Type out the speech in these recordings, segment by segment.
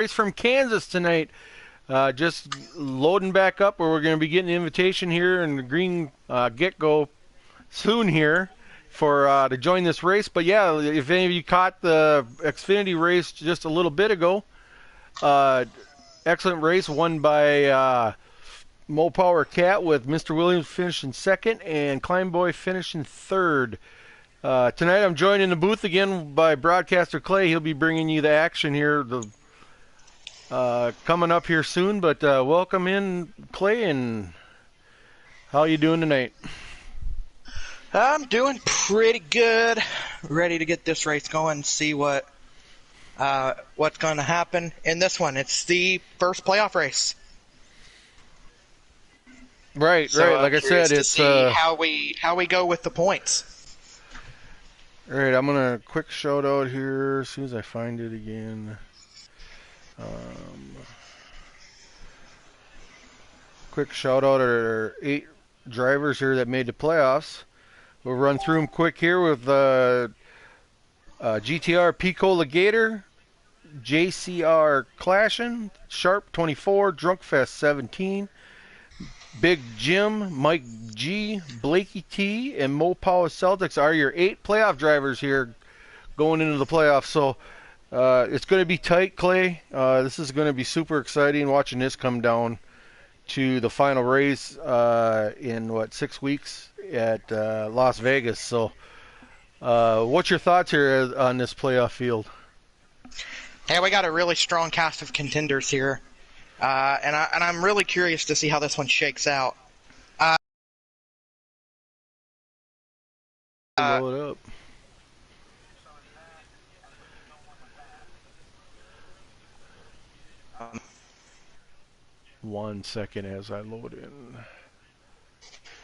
Race from Kansas tonight. Just loading back up where we're going to be getting an invitation here and the green get-go soon here for to join this race. But yeah, if any of you caught the Xfinity race just a little bit ago, excellent race won by Mo Power Cat with Mr. Williams finishing second and Climb Boy finishing third. Tonight I'm joined in the booth again by broadcaster Clay. He'll be bringing you the action here coming up here soon. But welcome in, Clay, and how you doing tonight? I'm doing pretty good. Ready to get this race going, see what's going to happen in this one. It's the first playoff race. Right. Like I said, it's how we go with the points. All right, I'm gonna quick shout out here as soon as I find it again. Quick shout out our 8 drivers here that made the playoffs. We'll run through them quick here with GTR Pico Gator, JCR Clashin, Sharp 24, Drunkfest 17, Big Jim, Mike G, Blakey T, and Mo Power Celtics are your 8 playoff drivers here going into the playoffs. So it's going to be tight, Clay. This is going to be super exciting watching this come down to the final race in 6 weeks at Las Vegas. So what's your thoughts here on this playoff field? Hey, we got a really strong cast of contenders here, and I'm really curious to see how this one shakes out. Roll it up. One second as I load in.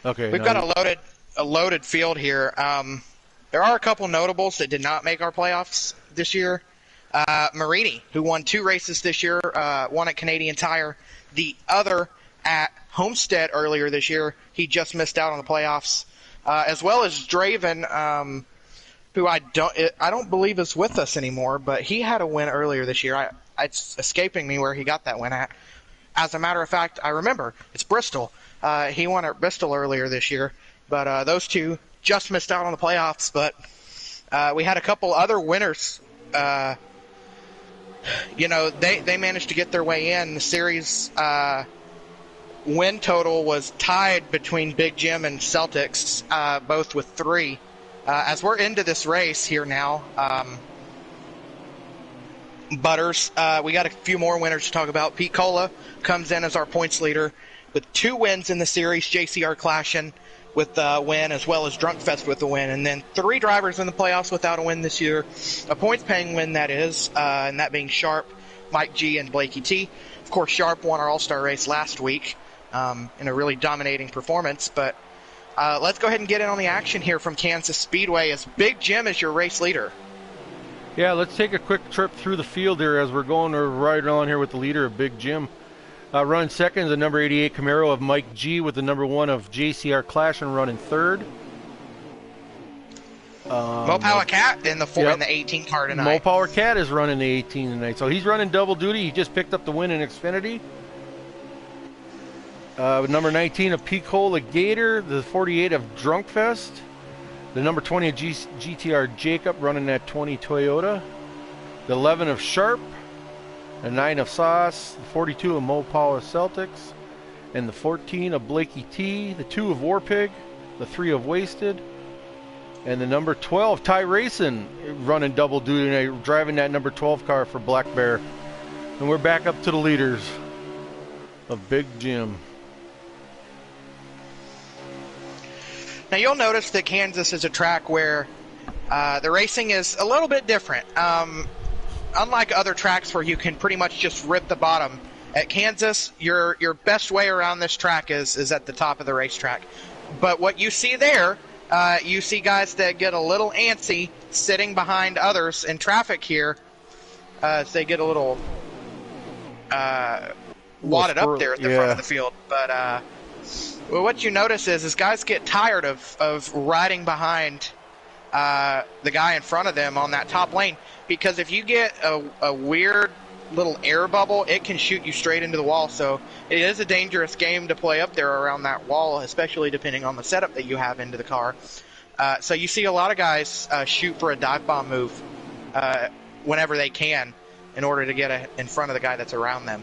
Okay. We've got a loaded field here. There are a couple notables that did not make our playoffs this year. Marini, who won 2 races this year, one at Canadian Tire, the other at Homestead earlier this year. He just missed out on the playoffs, as well as Draven, who I don't believe is with us anymore, but he had a win earlier this year. It's escaping me where he got that win at. As a matter of fact, I remember. It's Bristol. He won at Bristol earlier this year, but those two just missed out on the playoffs. But we had a couple other winners. They managed to get their way in. The series win total was tied between Big Jim and Celtics, both with 3. As we're into this race here now, Butters, we got a few more winners to talk about. Pete Cola comes in as our points leader with 2 wins in the series. JCR Clashin with the win, as well as Drunkfest with the win. And then 3 drivers in the playoffs without a win this year. A points-paying win, that is, and that being Sharp, Mike G, and Blakey T. Of course, Sharp won our All-Star race last week in a really dominating performance. But let's go ahead and get in on the action here from Kansas Speedway as Big Jim is your race leader. Yeah, let's take a quick trip through the field here as we're right on here with the leader of Big Jim. Running second is the number 88 Camaro of Mike G with the number 1 of JCR Clash and running third. Mo Power Cat in the 18 car tonight. Mo Power Cat is running the 18 tonight, so he's running double duty. He just picked up the win in Xfinity. Number 19 of Pico Gator, the 48 of Drunkfest. The number 20 of GTR Jacob running that 20 Toyota. The 11 of Sharp. The 9 of Sauce. The 42 of Mo Power Celtics. And the 14 of Blakey T. The 2 of Warpig. The 3 of Wasted. And the number 12, Ty Racing, running double duty, driving that number 12 car for Black Bear. And we're back up to the leaders of Big Jim. Now you'll notice that Kansas is a track where the racing is a little bit different. Unlike other tracks where you can pretty much just rip the bottom, at Kansas, your best way around this track is at the top of the racetrack. But what you see there, you see guys that get a little antsy sitting behind others in traffic here as they get a little wadded up there at the front of the field. But well, what you notice is guys get tired of riding behind the guy in front of them on that top lane, because if you get a weird little air bubble, it can shoot you straight into the wall. So it is a dangerous game to play up there around that wall, especially depending on the setup that you have into the car. So you see a lot of guys shoot for a dive bomb move whenever they can in order to get in front of the guy that's around them.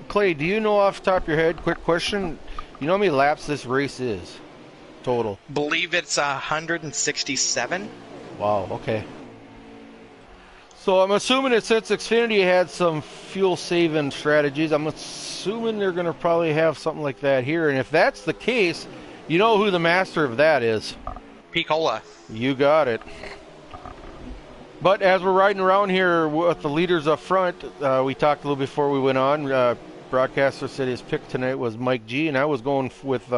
Clay, do you know off the top of your head, quick question, you know how many laps this race is total? Believe it's 167. Wow, okay. So I'm assuming that since Xfinity had some fuel saving strategies, I'm assuming they're going to probably have something like that here. And if that's the case, you know who the master of that is? Picola. You got it. But as we're riding around here with the leaders up front, we talked a little before we went on. Broadcaster said his pick tonight was Mike G, and I was going with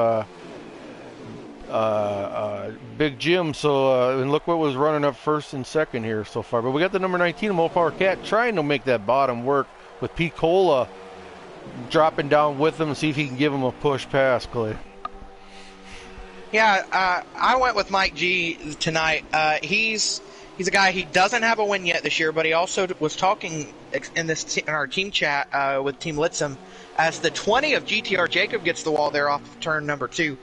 Big Jim. So and look what was running up first and second here so far. But we got the number 19, Mo Power Cat, trying to make that bottom work with Pete Cola dropping down with him and see if he can give him a push pass, Clay. Yeah, I went with Mike G tonight. He's a guy, he doesn't have a win yet this year, but he also was talking in our team chat with Team Litzum as the 20 of GTR Jacob gets the wall there off of turn number 2.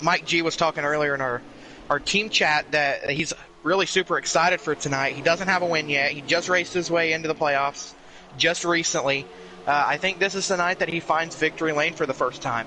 Mike G was talking earlier in our team chat that he's really super excited for tonight. He doesn't have a win yet. He just raced his way into the playoffs just recently. I think this is the night that he finds victory lane for the first time.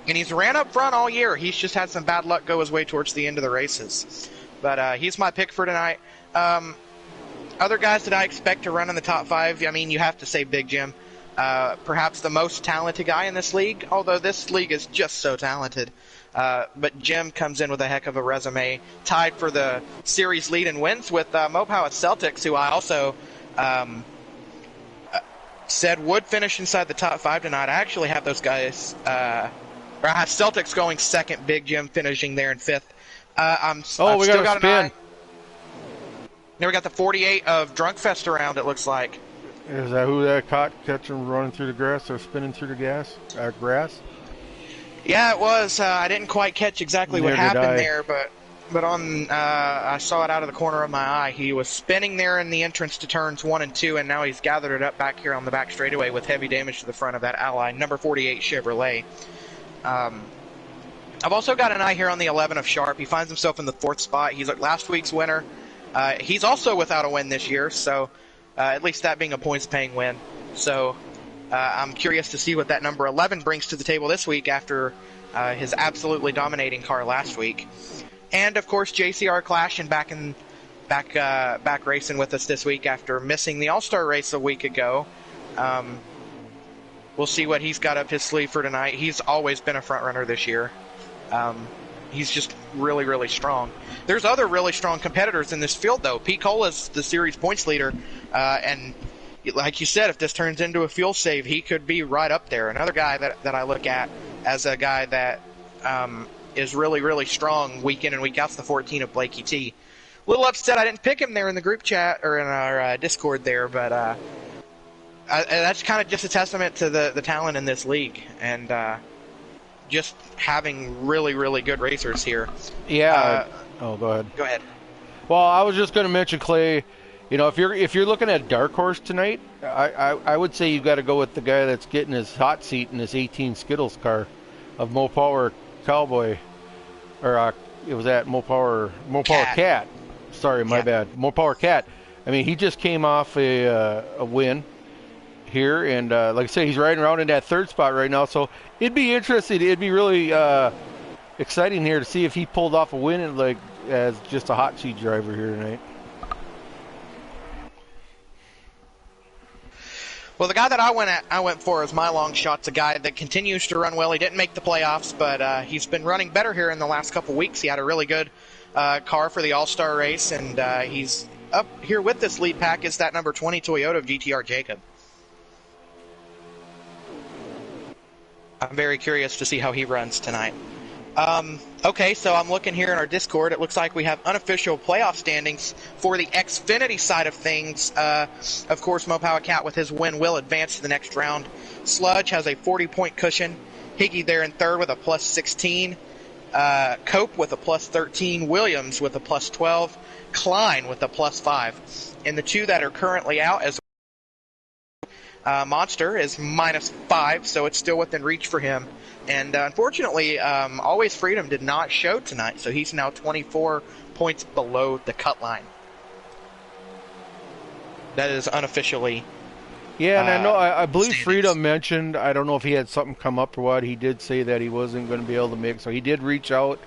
And he's ran up front all year. He's just had some bad luck go his way towards the end of the races. But he's my pick for tonight. Other guys that I expect to run in the top 5, I mean, you have to say Big Jim. Perhaps the most talented guy in this league, although this league is just so talented. But Jim comes in with a heck of a resume, tied for the series lead and wins with Mopow at Celtics, who I also said would finish inside the top 5 tonight. I actually have those guys... I have Celtics going second, Big Jim finishing there in 5th. I've we still got a an eye. Now we got the 48 of Drunkfest around, it looks like. Is that who that caught catching running through the grass or spinning through the grass? Yeah, it was. I didn't quite catch exactly what happened there, but on I saw it out of the corner of my eye. He was spinning there in the entrance to turns 1 and 2, and now he's gathered it up back here on the back straightaway with heavy damage to the front of that Ally, number 48 Chevrolet. I've also got an eye here on the 11 of Sharp. He finds himself in the 4th spot. He's last week's winner. He's also without a win this year, so at least that being a points-paying win. So I'm curious to see what that number 11 brings to the table this week after his absolutely dominating car last week. And, of course, JCR Clash and back racing with us this week after missing the All-Star race a week ago. We'll see what he's got up his sleeve for tonight. He's always been a front runner this year. He's just really, really strong. There's other really strong competitors in this field, though. Pete Cola's the series points leader, and like you said, if this turns into a fuel save, he could be right up there. Another guy that I look at as a guy that is really, really strong week in and week out's the 14 of Blakey T. A little upset I didn't pick him there in the group chat or in our Discord there, but that's kind of just a testament to the talent in this league and just having really, really good racers here. Yeah. Go ahead. Go ahead. Well, I was just going to mention, Clay, you know, if you're looking at dark horse tonight, I would say you've got to go with the guy that's getting his hot seat in this 18 Skittles car of Mo Power Cowboy, or it was at Mo Power Cat. Sorry, my bad. Mo Power Cat. I mean, he just came off a win here, and like I said, he's riding around in that 3rd spot right now, so it'd be interesting. It'd be really exciting here to see if he pulled off a win as just a hot seat driver here tonight. Well, the guy that I went for as my long shot's a guy that continues to run well. He didn't make the playoffs, but he's been running better here in the last couple weeks. He had a really good car for the All-Star race, and he's up here with this lead pack is that number 20 Toyota of GTR Jacob. I'm very curious to see how he runs tonight. Okay, so I'm looking here in our Discord. It looks like we have unofficial playoff standings for the Xfinity side of things. Of course, Mo Power Cat with his win will advance to the next round. Sludge has a 40-point cushion. Higgy there in 3rd with a plus 16. Cope with a plus 13, Williams with a plus 12, Klein with a plus 5. And the two that are currently out as Monster is minus 5, so it's still within reach for him. And unfortunately, Always Freedom did not show tonight, so he's now 24 points below the cut line. That is unofficially. Yeah, and I know, I believe standings. Freedom mentioned, I don't know if he had something come up or what, he did say that he wasn't going to be able to make, so he did reach out.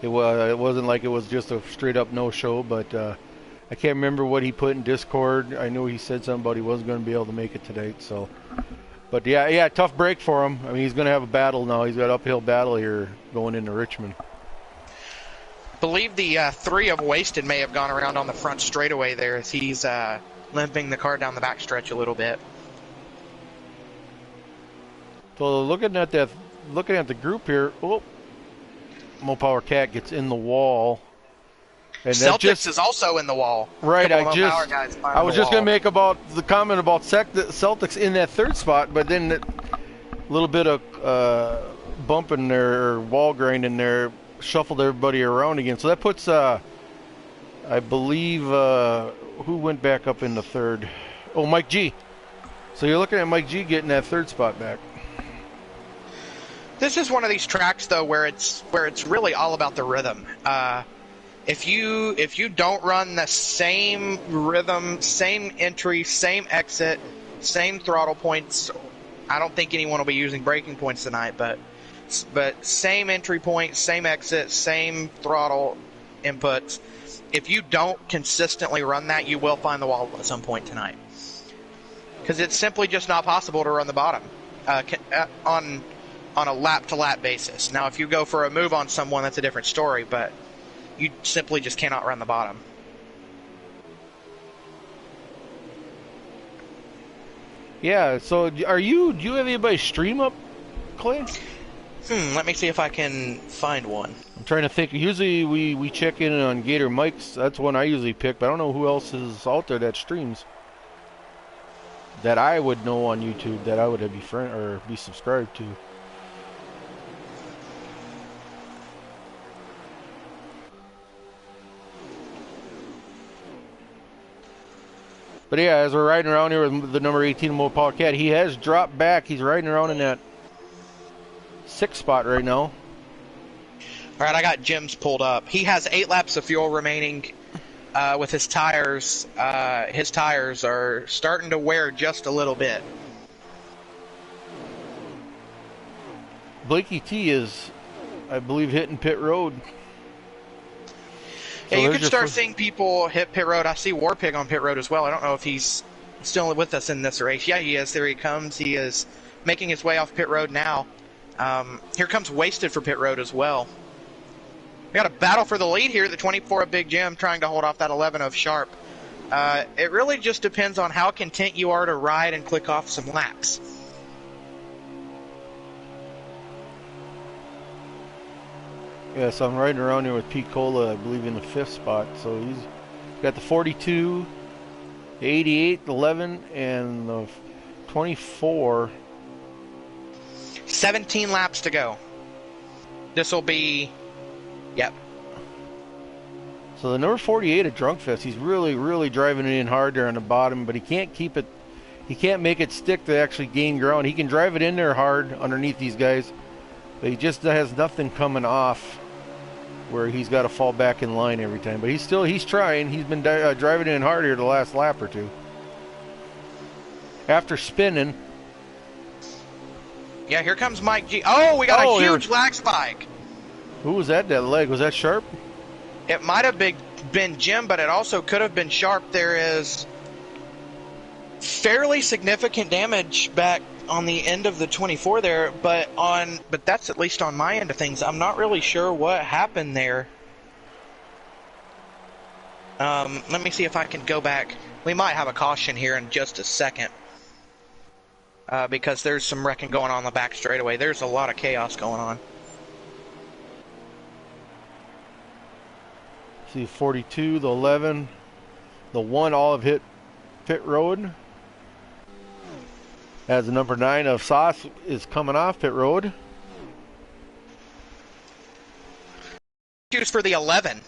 It wasn't like it was just a straight up no show, but I can't remember what he put in Discord. I know he said something about he wasn't going to be able to make it tonight, so. But yeah, tough break for him. I mean, he's going to have a battle now. He's got an uphill battle here going into Richmond. Believe the 3 of Wasted may have gone around on the front straightaway there as he's limping the car down the backstretch a little bit. So looking at the group here, Mopower Cat gets in the wall. And Celtics is also in the wall. Right, I was just going to make about the comment about Celtics in that third spot, but then a little bit of bumping there, or wall grinding there, shuffled everybody around again. So that puts, I believe, who went back up in the third? Oh, Mike G. So you're looking at Mike G getting that third spot back. This is one of these tracks, though, where it's really all about the rhythm. If you don't run the same rhythm, same entry, same exit, same throttle points, I don't think anyone will be using braking points tonight. But same entry point, same exit, same throttle inputs. If you don't consistently run that, you will find the wall at some point tonight. Because it's simply just not possible to run the bottom on a lap-to-lap basis. Now, if you go for a move on someone, that's a different story, but you simply just cannot run the bottom. Yeah, so do you have anybody stream up, Clay? Let me see if I can find one. I'm trying to think. Usually we check in on Gator Mike's. That's one I usually pick, but I don't know who else is out there that streams that I would know on YouTube that I would be subscribed to. But yeah, as we're riding around here with the number 18 Mopal Cat, he has dropped back. He's riding around in that 6th spot right now. All right, I got Jim's pulled up. He has 8 laps of fuel remaining with his tires. His tires are starting to wear just a little bit. Blakey T is, I believe, hitting pit road. Yeah, you can start seeing people hit pit road. I see Warpig on pit road as well. I don't know if he's still with us in this race. Yeah, he is. There he comes. He is making his way off pit road now. Here comes Wasted for pit road as well. We got a battle for the lead here. The 24 of Big Jim trying to hold off that 11 of Sharp. It really just depends on how content you are to ride and click off some laps. Yeah, so I'm riding around here with Pete Cola, I believe, in the 5th spot. So he's got the 42, the 88, the 11, and the 24. 17 laps to go. This will be, yep. So the number 48 at Drunkfest, he's really, really driving it in hard there on the bottom, but he can't keep it, he can't make it stick to actually gain ground. He can drive it in there hard underneath these guys, but he just has nothing coming off where he's got to fall back in line every time. But he's trying. He's been driving in hard here the last lap or two. After spinning. Yeah, here comes Mike G. Oh, we got a huge lag spike. Who was that leg? Was that Sharp? It might have been Jim, but it also could have been Sharp. There is fairly significant damage back on the end of the 24 there, but that's at least on my end of things. I'm not really sure what happened there. Let me see if I can go back. We might have a caution here in just a second. Because there's some wrecking going on the back straightaway. There's a lot of chaos going on. See, 42, the 11, the 1 all have hit pit road. As the number 9 of Sauce is coming off pit road. 42's for the 11.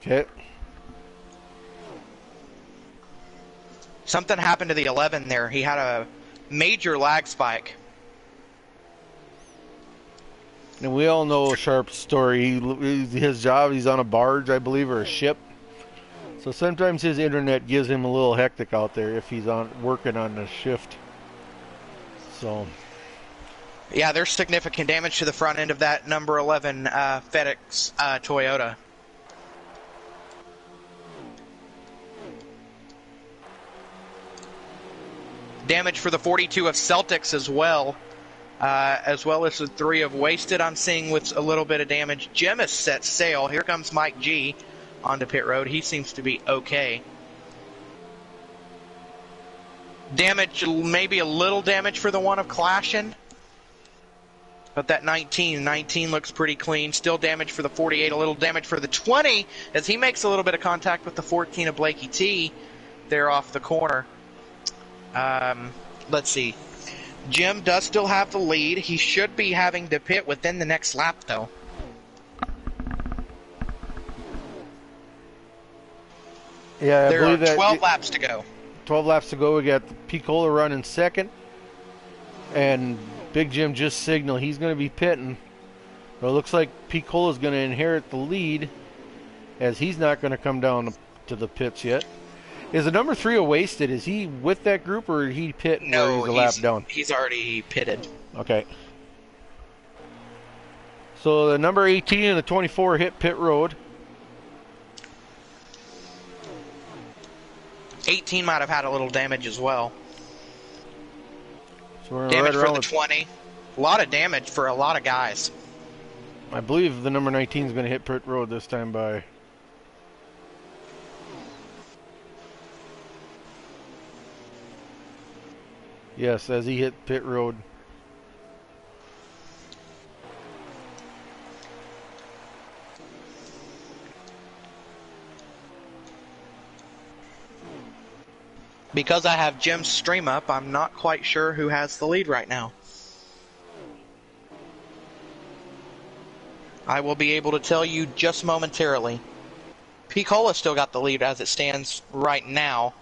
Okay. Something happened to the 11 there. He had a major lag spike. And we all know Sharp's story. His job, he's on a barge, I believe, or a ship. So sometimes his internet gives him a little hectic out there if he's working on a shift. So. Yeah, there's significant damage to the front end of that number 11 FedEx Toyota. Damage for the 42 of Celtics as well as the 3 of Wasted. I'm seeing with a little bit of damage. Jim has set sail. Here comes Mike G onto pit road. He seems to be okay. Damage, maybe a little damage for the 1 of Clashin'. But that 19 looks pretty clean. Still damage for the 48, a little damage for the 20 as he makes a little bit of contact with the 14 of Blakey T there off the corner. Let's see. Jim does still have the lead. He should be having to pit within the next lap, though. Yeah, there are 12 laps to go. 12 laps to go. We got Picola running second. And Big Jim just signaled he's going to be pitting. But it looks like Picola's going to inherit the lead as he's not going to come down to the pits yet. Is the number 3 a Wasted? Is he with that group or did he pit where he's a lap down? He's already pitted. Okay. So the number 18 and the 24 hit pit road. 18 might have had a little damage as well. So we're damage right for the 20. A lot of damage for a lot of guys. I believe the number 19 is going to hit pit road this time by... Yes, as he hit pit road. Because I have Jim's stream up, I'm not quite sure who has the lead right now. I will be able to tell you just momentarily. Picola still got the lead as it stands right now.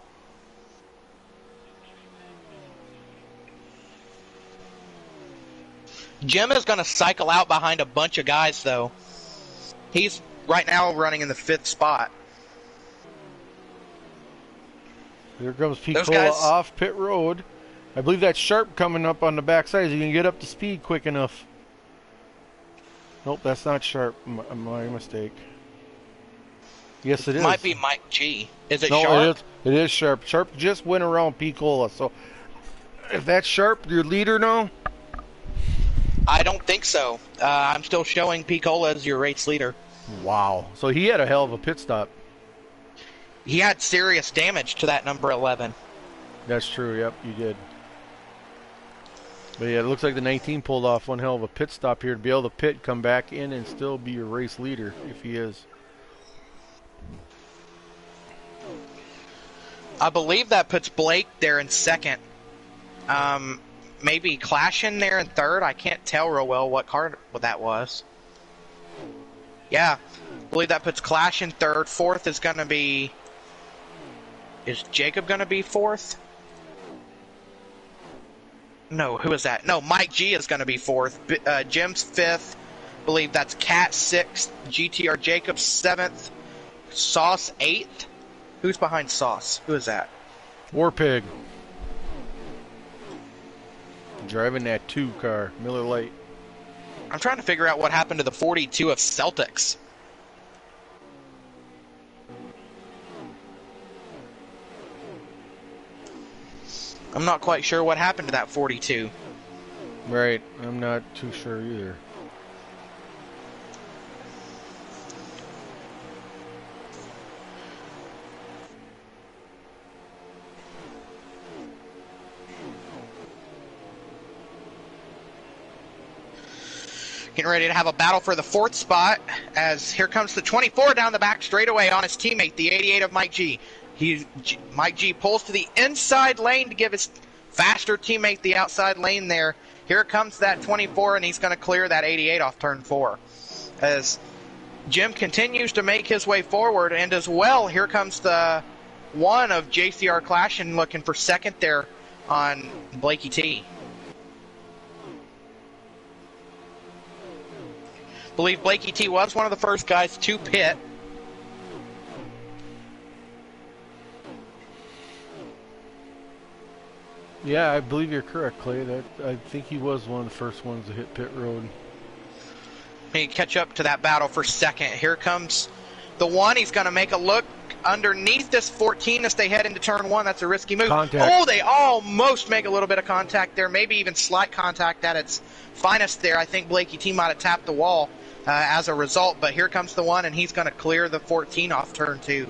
Jim is going to cycle out behind a bunch of guys, though. He's right now running in the 5th spot. Here comes Picola off pit road. I believe that's Sharp coming up on the backside. Is he going to get up to speed quick enough? Nope, that's not Sharp. My mistake. Yes, it is. Might be Mike G. Is it no, Sharp? It is Sharp. Sharp just went around Picola. So if that's Sharp, your leader now? I don't think so. I'm still showing Picola as your race leader. Wow. So he had a hell of a pit stop. He had serious damage to that number 11. That's true. Yep, you did. But yeah, it looks like the 19 pulled off one hell of a pit stop here to be able to pit, come back in, and still be your race leader if he is. I believe that puts Blake there in 2nd. Maybe Clashin' there in 3rd. I can't tell real well what car that was. Yeah, I believe that puts Clash in 3rd. 4th is going to be... Is Jacob going to be 4th? No, who is that? No, Mike G is going to be 4th. Jim's 5th. I believe that's Cat 6th. GTR Jacob 7th. Sauce 8th. Who's behind Sauce? Who is that? Warpig. Driving that 2 car, Miller Lite. I'm trying to figure out what happened to the 42 of Celtics. I'm not quite sure what happened to that 42. Right, I'm not too sure either. Getting ready to have a battle for the 4th spot as here comes the 24 down the back straightaway on his teammate, the 88 of Mike G. Mike G pulls to the inside lane to give his faster teammate the outside lane there. Here comes that 24, and he's going to clear that 88 off turn 4. As Jim continues to make his way forward, and as well, here comes the one of JCR Clashin looking for second there on Blakey T. Believe Blakey T was one of the first guys to pit. Yeah, I believe you're correct, Clay. I think he was one of the first ones to hit pit road. He catch up to that battle for second. Here comes the one. He's going to make a look underneath this 14 as they head into turn one. That's a risky move. Contact. Oh, they almost make a little bit of contact there, maybe even slight contact at its finest there. I think Blakey T might have tapped the wall as a result, but here comes the one, and he's going to clear the 14 off turn two.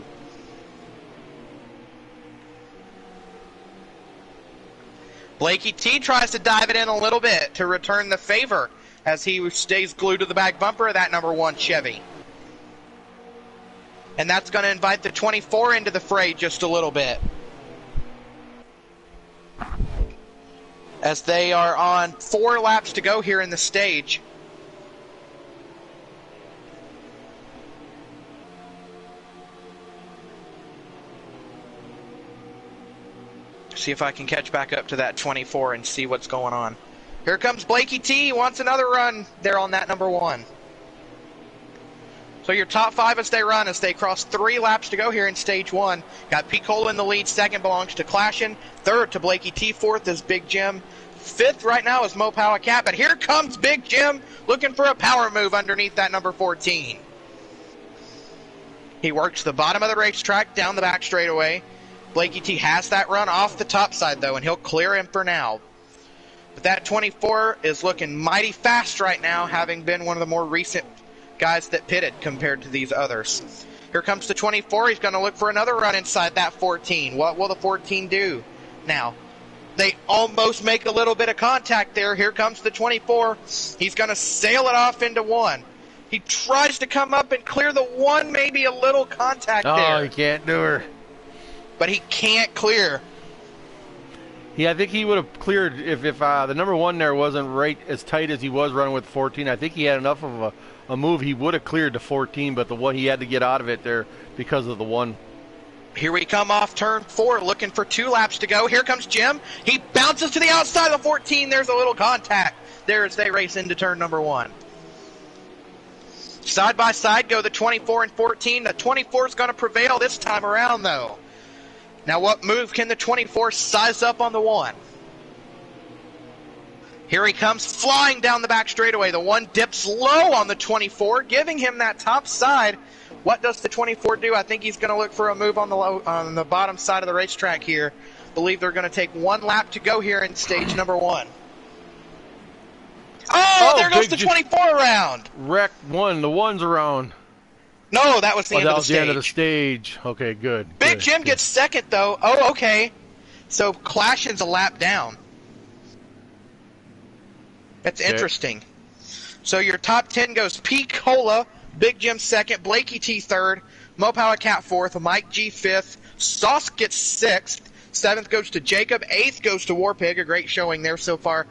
Blakey T tries to dive it in a little bit to return the favor as he stays glued to the back bumper of that number one Chevy. And that's going to invite the 24 into the fray just a little bit, as they are on 4 laps to go here in the stage. See if I can catch back up to that 24 and see what's going on. Here comes Blakey T. He wants another run there on that number one. So your top 5 as they run, as they cross 3 laps to go here in stage 1. Got P. Cole in the lead. Second belongs to Clashin. Third to Blakey T. Fourth is Big Jim. Fifth right now is Mo Power Cat. But here comes Big Jim looking for a power move underneath that number 14. He works the bottom of the racetrack down the back straightaway. Blakey T has that run off the top side, though, and he'll clear him for now. But that 24 is looking mighty fast right now, having been one of the more recent guys that pitted compared to these others. Here comes the 24. He's going to look for another run inside that 14. What will the 14 do? Now, they almost make a little bit of contact there. Here comes the 24. He's going to sail it off into 1. He tries to come up and clear the 1, maybe a little contact there. Oh, he can't do her. But he can't clear. Yeah, I think he would have cleared if the number 1 there wasn't right as tight as he was running with 14. I think he had enough of a move. He would have cleared the 14, but the one he had to get out of it there because of the 1. Here we come off turn 4, looking for 2 laps to go. Here comes Jim. He bounces to the outside of the 14. There's a little contact there as they race into turn number 1. Side by side go the 24 and 14. The 24 is going to prevail this time around, though. Now, what move can the 24 size up on the 1? Here he comes flying down the back straightaway. The 1 dips low on the 24, giving him that top side. What does the 24 do? I think he's going to look for a move on the bottom side of the racetrack here. Believe they're going to take 1 lap to go here in stage number 1. Oh, there goes the 24 around. Wreck 1. The 1's around. No, that was the end of the stage. The end of the stage. Okay, good. Big Jim gets second, though. Oh, okay. So Clashin's a lap down. That's interesting. So your top 10 goes P. Cola, Big Jim second, Blakey T third, Mo Power Cat fourth, Mike G fifth, Sauce gets sixth, seventh goes to Jacob, eighth goes to Warpig, a great showing there so far.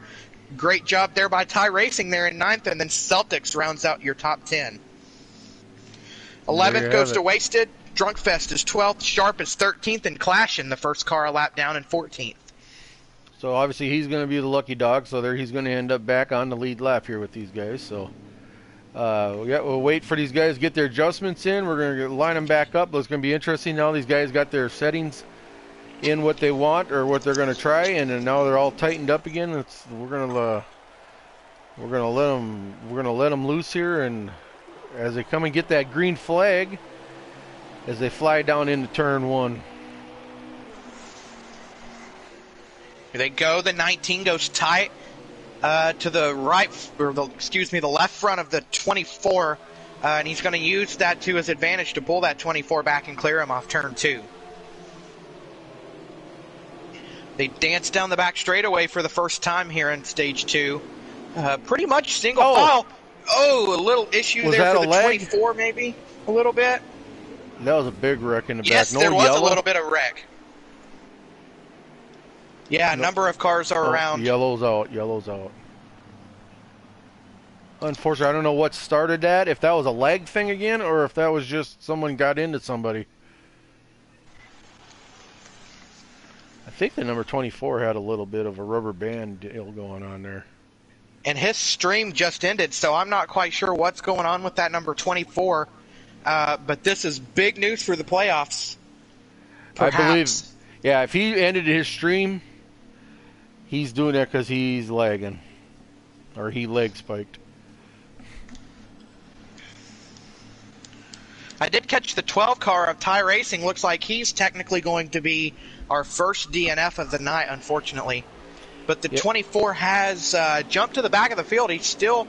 Great job there by Ty Racing there in ninth, and then Celtics rounds out your top 10. 11th goes to Wasted, Drunkfest is 12th, Sharp is 13th, and Clashin, the first car a lap down, in 14th. So obviously he's going to be the lucky dog, so there he's going to end up back on the lead lap here with these guys. So we'll wait for these guys to get their adjustments in. We're going to line them back up. It's going to be interesting now. These guys got their settings in what they want or what they're going to try, and then now they're all tightened up again. We're going to let them loose here, and as they come and get that green flag, as they fly down into turn 1. Here they go. The 19 goes tight to the right, or the left front of the 24, and he's going to use that to his advantage to pull that 24 back and clear him off turn 2. They dance down the back straightaway for the first time here in stage 2. Pretty much single file. Oh, a little issue there for the 24, maybe a little bit. That was a big wreck in the back. Yes, there was a little bit of wreck. Yeah, a number of cars are around. Yellow's out. Unfortunately, I don't know what started that. If that was a lag thing again, or if that was just someone got into somebody. I think the number 24 had a little bit of a rubber band deal going on there. And his stream just ended, so I'm not quite sure what's going on with that number 24. But this is big news for the playoffs. I believe, Perhaps. yeah, if he ended his stream, he's doing that because he's lagging. Or he leg spiked. I did catch the 12 car of Ty Racing. Looks like he's technically going to be our first DNF of the night, unfortunately. But the 24 has jumped to the back of the field. He's still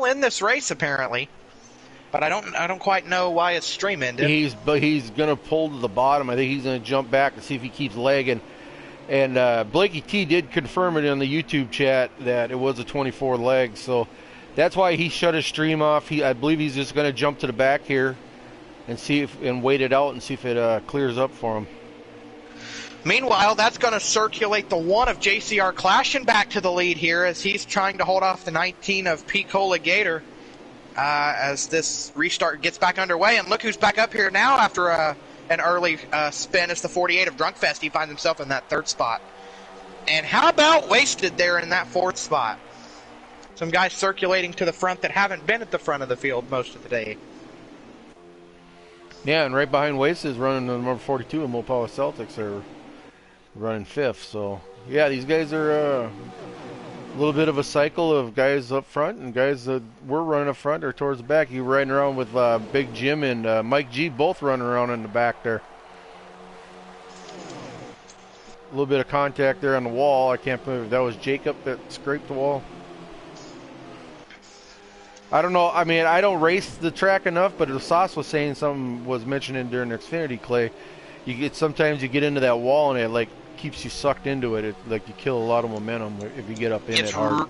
in this race apparently, but I don't quite know why his stream ended. He's gonna pull to the bottom. I think he's gonna jump back and see if he keeps lagging. And Blakey T did confirm it in the YouTube chat that it was a 24 leg, so that's why he shut his stream off. I believe he's just gonna jump to the back here and wait it out and see if it clears up for him. Meanwhile, that's going to circulate the 1 of JCR Clashing back to the lead here as he's trying to hold off the 19 of Picola Gator as this restart gets back underway. And look who's back up here now after an early spin. It's the 48 of Drunkfest. He finds himself in that 3rd spot. And how about Wasted there in that 4th spot? Some guys circulating to the front that haven't been at the front of the field most of the day. Yeah, and right behind Wasted is running the number 42 and Mopala Celtics are running 5th. So yeah, these guys are a little bit of a cycle of guys up front and guys that were running up front or towards the back. You riding around with Big Jim and Mike G both running around in the back there. A little bit of contact there on the wall. I can't believe if that was Jacob that scraped the wall. I don't know. I mean, I don't race the track enough, but the Sauce was saying something was mentioning during Xfinity Clay. Sometimes you get into that wall and it like keeps you sucked into it. Like you kill a lot of momentum if you get up in it hard.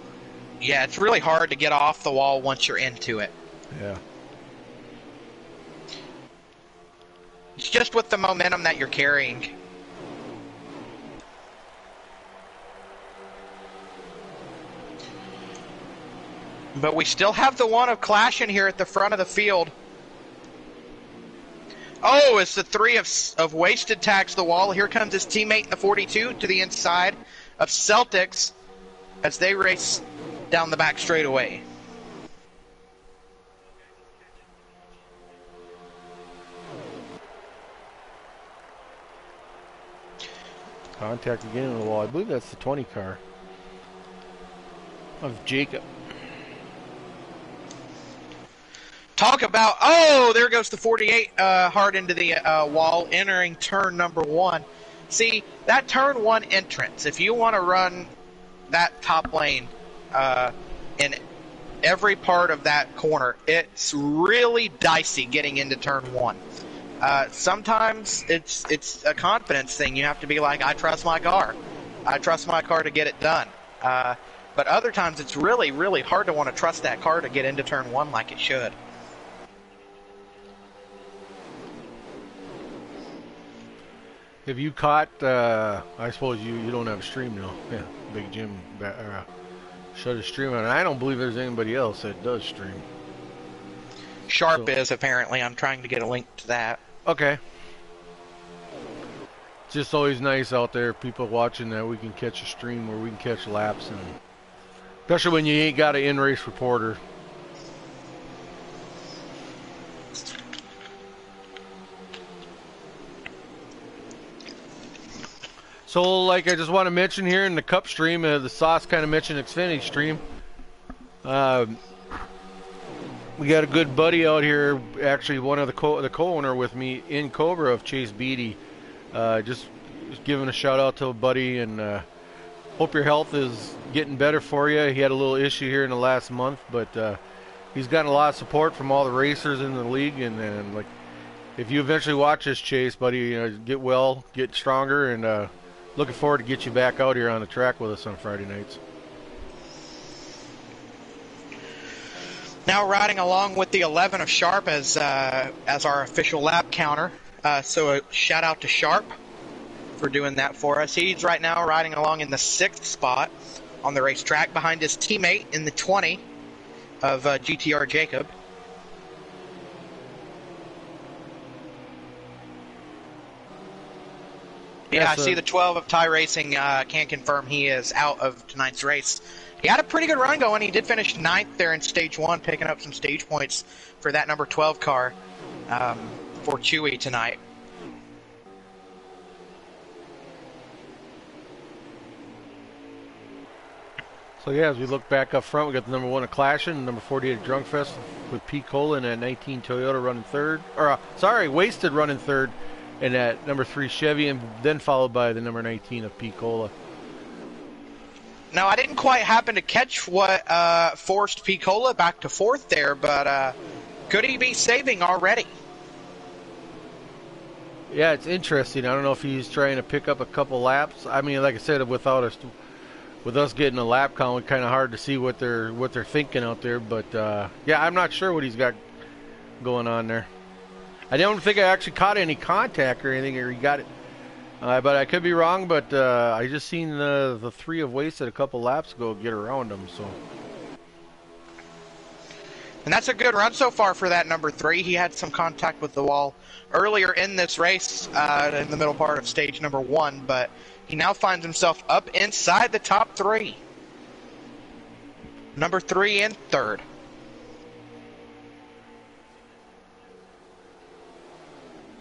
Yeah, it's really hard to get off the wall once you're into it. Yeah. It's just with the momentum that you're carrying. But we still have the 1 of Clashing here at the front of the field. Oh, it's the 3 of Wasted tags the wall. Here comes his teammate in the 42 to the inside of Celtics as they race down the back straightaway. Contact again on the wall. I believe that's the 20 car of Jacob. Talk about, oh, there goes the 48 hard into the wall, entering turn number 1. See, that turn 1 entrance, if you want to run that top lane in every part of that corner, it's really dicey getting into turn 1. Sometimes it's a confidence thing. You have to be like, I trust my car. I trust my car to get it done. But other times it's really, really hard to want to trust that car to get into turn 1 like it should. Have you caught, I suppose you don't have a stream now. Yeah, Big Jim shut his stream on. I don't believe there's anybody else that does stream. Sharp is, apparently. I'm trying to get a link to that. Okay. It's just always nice out there, people watching that we can catch a stream where we can catch laps, and especially when you ain't got an in-race reporter. So, like, I just want to mention here in the Cup stream, the Sauce kind of mentioned Xfinity stream. We got a good buddy out here, actually one of the co-owner with me in Cobra of Chase Beatty. Just giving a shout out to a buddy, and hope your health is getting better for you. He had a little issue here in the last month, but he's gotten a lot of support from all the racers in the league, and like, if you eventually watch this, Chase, buddy, get well, get stronger, and looking forward to get you back out here on the track with us on Friday nights. Now riding along with the 11 of Sharp as our official lap counter. So a shout out to Sharp for doing that for us. He's right now riding along in the 6th spot. on the racetrack behind his teammate in the 20 of GTR Jacob. Yeah, I see the 12 of Ty Racing can confirm he is out of tonight's race. He had a pretty good run going. He did finish 9th there in Stage 1, picking up some stage points for that number 12 car for Chewy tonight. So yeah, as we look back up front, we got the number 1 at Clashin', number 48 at Drunkfest with Pete Cola and that 19 Toyota running third. Or Wasted running third, and that number 3 Chevy, and then followed by the number 19 of Pete Cola. Now, I didn't quite happen to catch what forced Pete Cola back to 4th there, but could he be saving already? Yeah, it's interesting. I don't know if he's trying to pick up a couple laps. I mean, like I said, with us getting a lap count, it's kind of hard to see what they're thinking out there. But yeah, I'm not sure what he's got going on there. I don't think I actually caught any contact or anything, or he got it. But I could be wrong. But I just seen the 3 of Wasted a couple laps ago get around him. So. And that's a good run so far for that number 3. He had some contact with the wall earlier in this race in the middle part of stage number 1, but he now finds himself up inside the top 3. Number 3 in 3rd.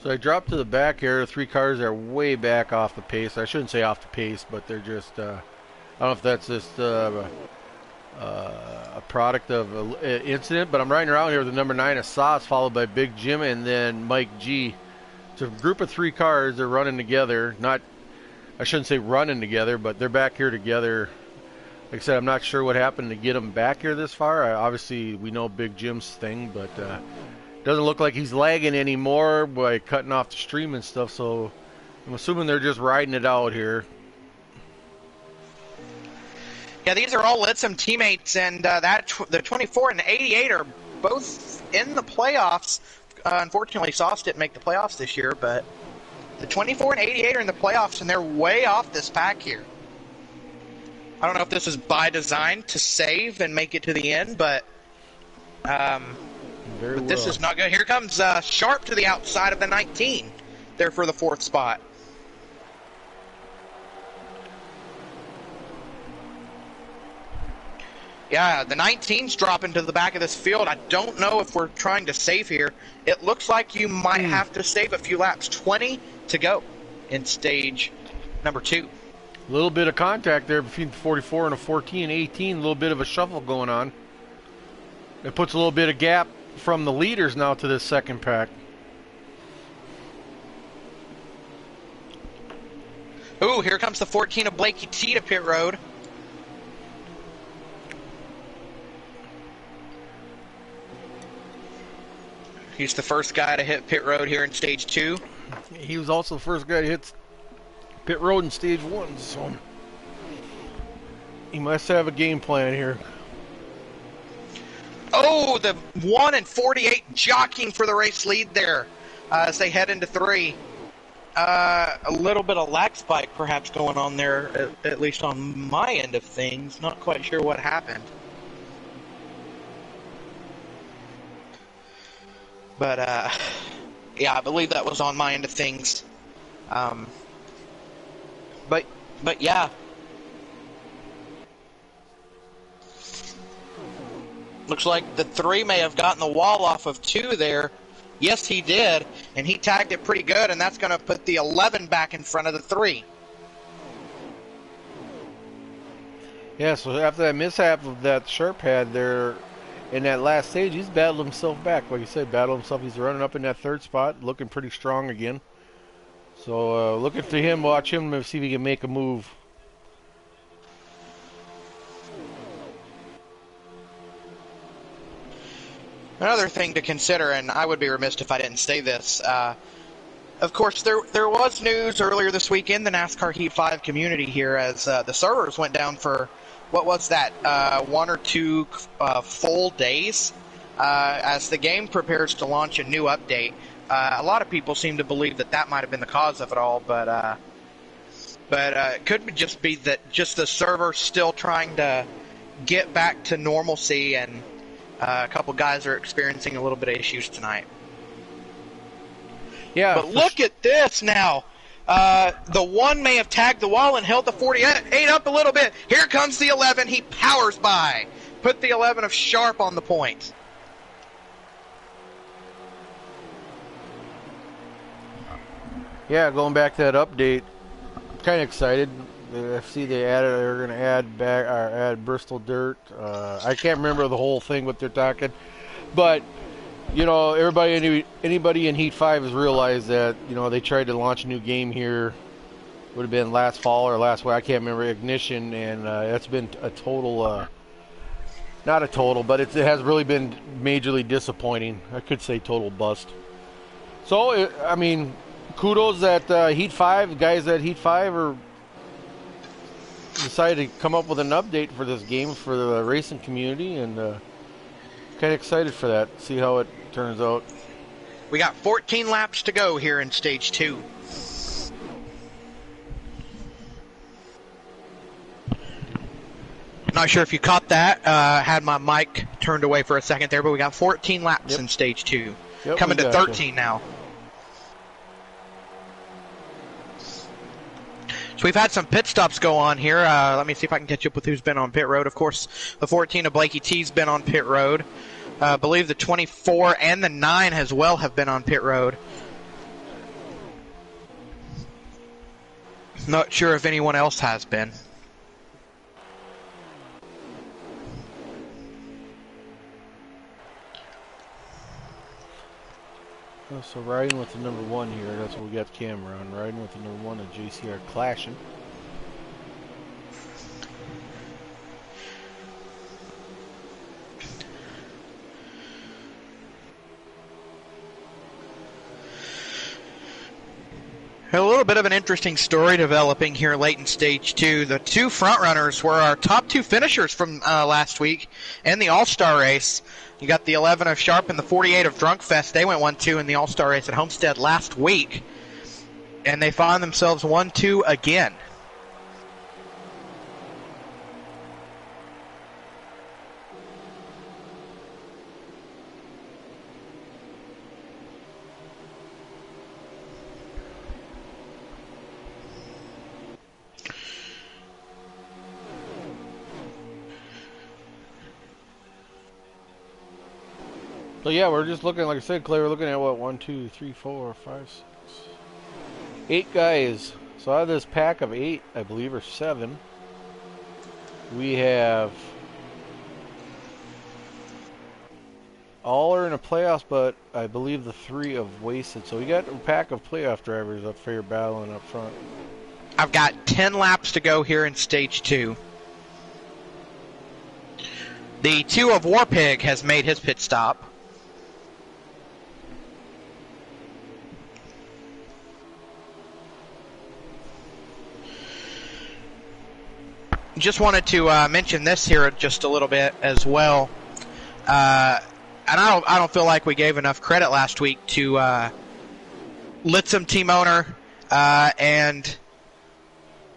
So I dropped to the back here. 3 cars are way back off the pace. I shouldn't say off the pace, but they're just, I don't know if that's just a product of an incident, but I'm riding around here with the number 9 of Sauce, followed by Big Jim and then Mike G. It's a group of 3 cars. They're running together. I shouldn't say running together, but they're back here together. Like I said, I'm not sure what happened to get them back here this far. Obviously, we know Big Jim's thing, but doesn't look like he's lagging anymore by cutting off the stream and stuff, so I'm assuming they're just riding it out here. Yeah, these are all Litsum teammates, and the 24 and the 88 are both in the playoffs. Unfortunately, Sauce didn't make the playoffs this year, but the 24 and 88 are in the playoffs, and they're way off this pack here. I don't know if this is by design to save and make it to the end, but this is not good. Here comes Sharp to the outside of the 19 there for the 4th spot. Yeah, the 19's dropping to the back of this field. I don't know if we're trying to save here. It looks like you might have to save a few laps. 20 to go in stage number 2. A little bit of contact there between the 44 and the 14 and 18. A little bit of a shuffle going on. It puts a little bit of gap from the leaders now to this second pack. Ooh, here comes the 14 of Blakey T to pit road. He's the first guy to hit pit road here in stage 2. He was also the first guy to hit pit road in stage 1, so he must have a game plan here. Oh, the 1 and 48 jockeying for the race lead there as they head into 3. A little bit of lag spike perhaps going on there, at least on my end of things. Not quite sure what happened. But, yeah, I believe that was on my end of things. But yeah. Looks like the 3 may have gotten the wall off of 2 there. Yes, he did, and he tagged it pretty good, and that's going to put the 11 back in front of the 3. Yeah, so after that mishap of that Sharp had there in that last stage, he's battled himself back. Like you said, battled himself. He's running up in that 3rd spot, looking pretty strong again. So looking for him, watch him, see if he can make a move. Another thing to consider, and I would be remiss if I didn't say this, of course, there was news earlier this week in the NASCAR Heat 5 community here as the servers went down for, what was that, 1 or 2 full days as the game prepares to launch a new update. A lot of people seem to believe that might have been the cause of it all, but but it could just be that just the server still trying to get back to normalcy, and a couple guys are experiencing a little bit of issues tonight. Yeah, but look at this now. The 1 may have tagged the wall and held the 48 up a little bit. Here comes the 11. He powers by. Put the 11 of Sharp on the point. Yeah, going back to that update, kind of excited. I see they're going to add Bristol Dirt. I can't remember the whole thing what they're talking, but you know, anybody in Heat 5 has realized that, you know, they tried to launch a new game here. Would have been last fall or last week, I can't remember, Ignition, and that's been a total, not a total, but it has really been majorly disappointing. I could say total bust. So, I mean, kudos that Heat 5, guys at Heat 5 are decided to come up with an update for this game for the racing community, and kind of excited for that. See how it turns out. We got 14 laps to go here in stage 2. Not sure if you caught that. Had my mic turned away for a second there, but we got 14 laps in stage 2. Coming to 13 now. So we've had some pit stops go on here. Let me see if I can catch up with who's been on pit road. Of course, the 14 of Blakey T's been on pit road. I believe the 24 and the 9 as well have been on pit road. Not sure if anyone else has been. So riding with the number 1 here, that's what we got the camera on. Riding with the number 1 of JCR Clashing. A little bit of an interesting story developing here late in stage 2. The 2 front runners were our top 2 finishers from last week in the All-Star race. You got the 11 of Sharp and the 48 of Drunkfest. They went 1-2 in the All-Star race at Homestead last week, and they found themselves 1-2 again. So yeah, we're just looking, like I said, Clay, we're looking at what, 1, 2, 3, 4, 5, 6, 8 guys. So out of this pack of 8, I believe, or 7, we have all are in the playoffs, but I believe the 3 of wasted. So we got a pack of playoff drivers up here battling up front. I've got 10 laps to go here in stage 2. The 2 of Warpig has made his pit stop. Just wanted to mention this here just a little bit as well, and I don't feel like we gave enough credit last week to Litsum team owner and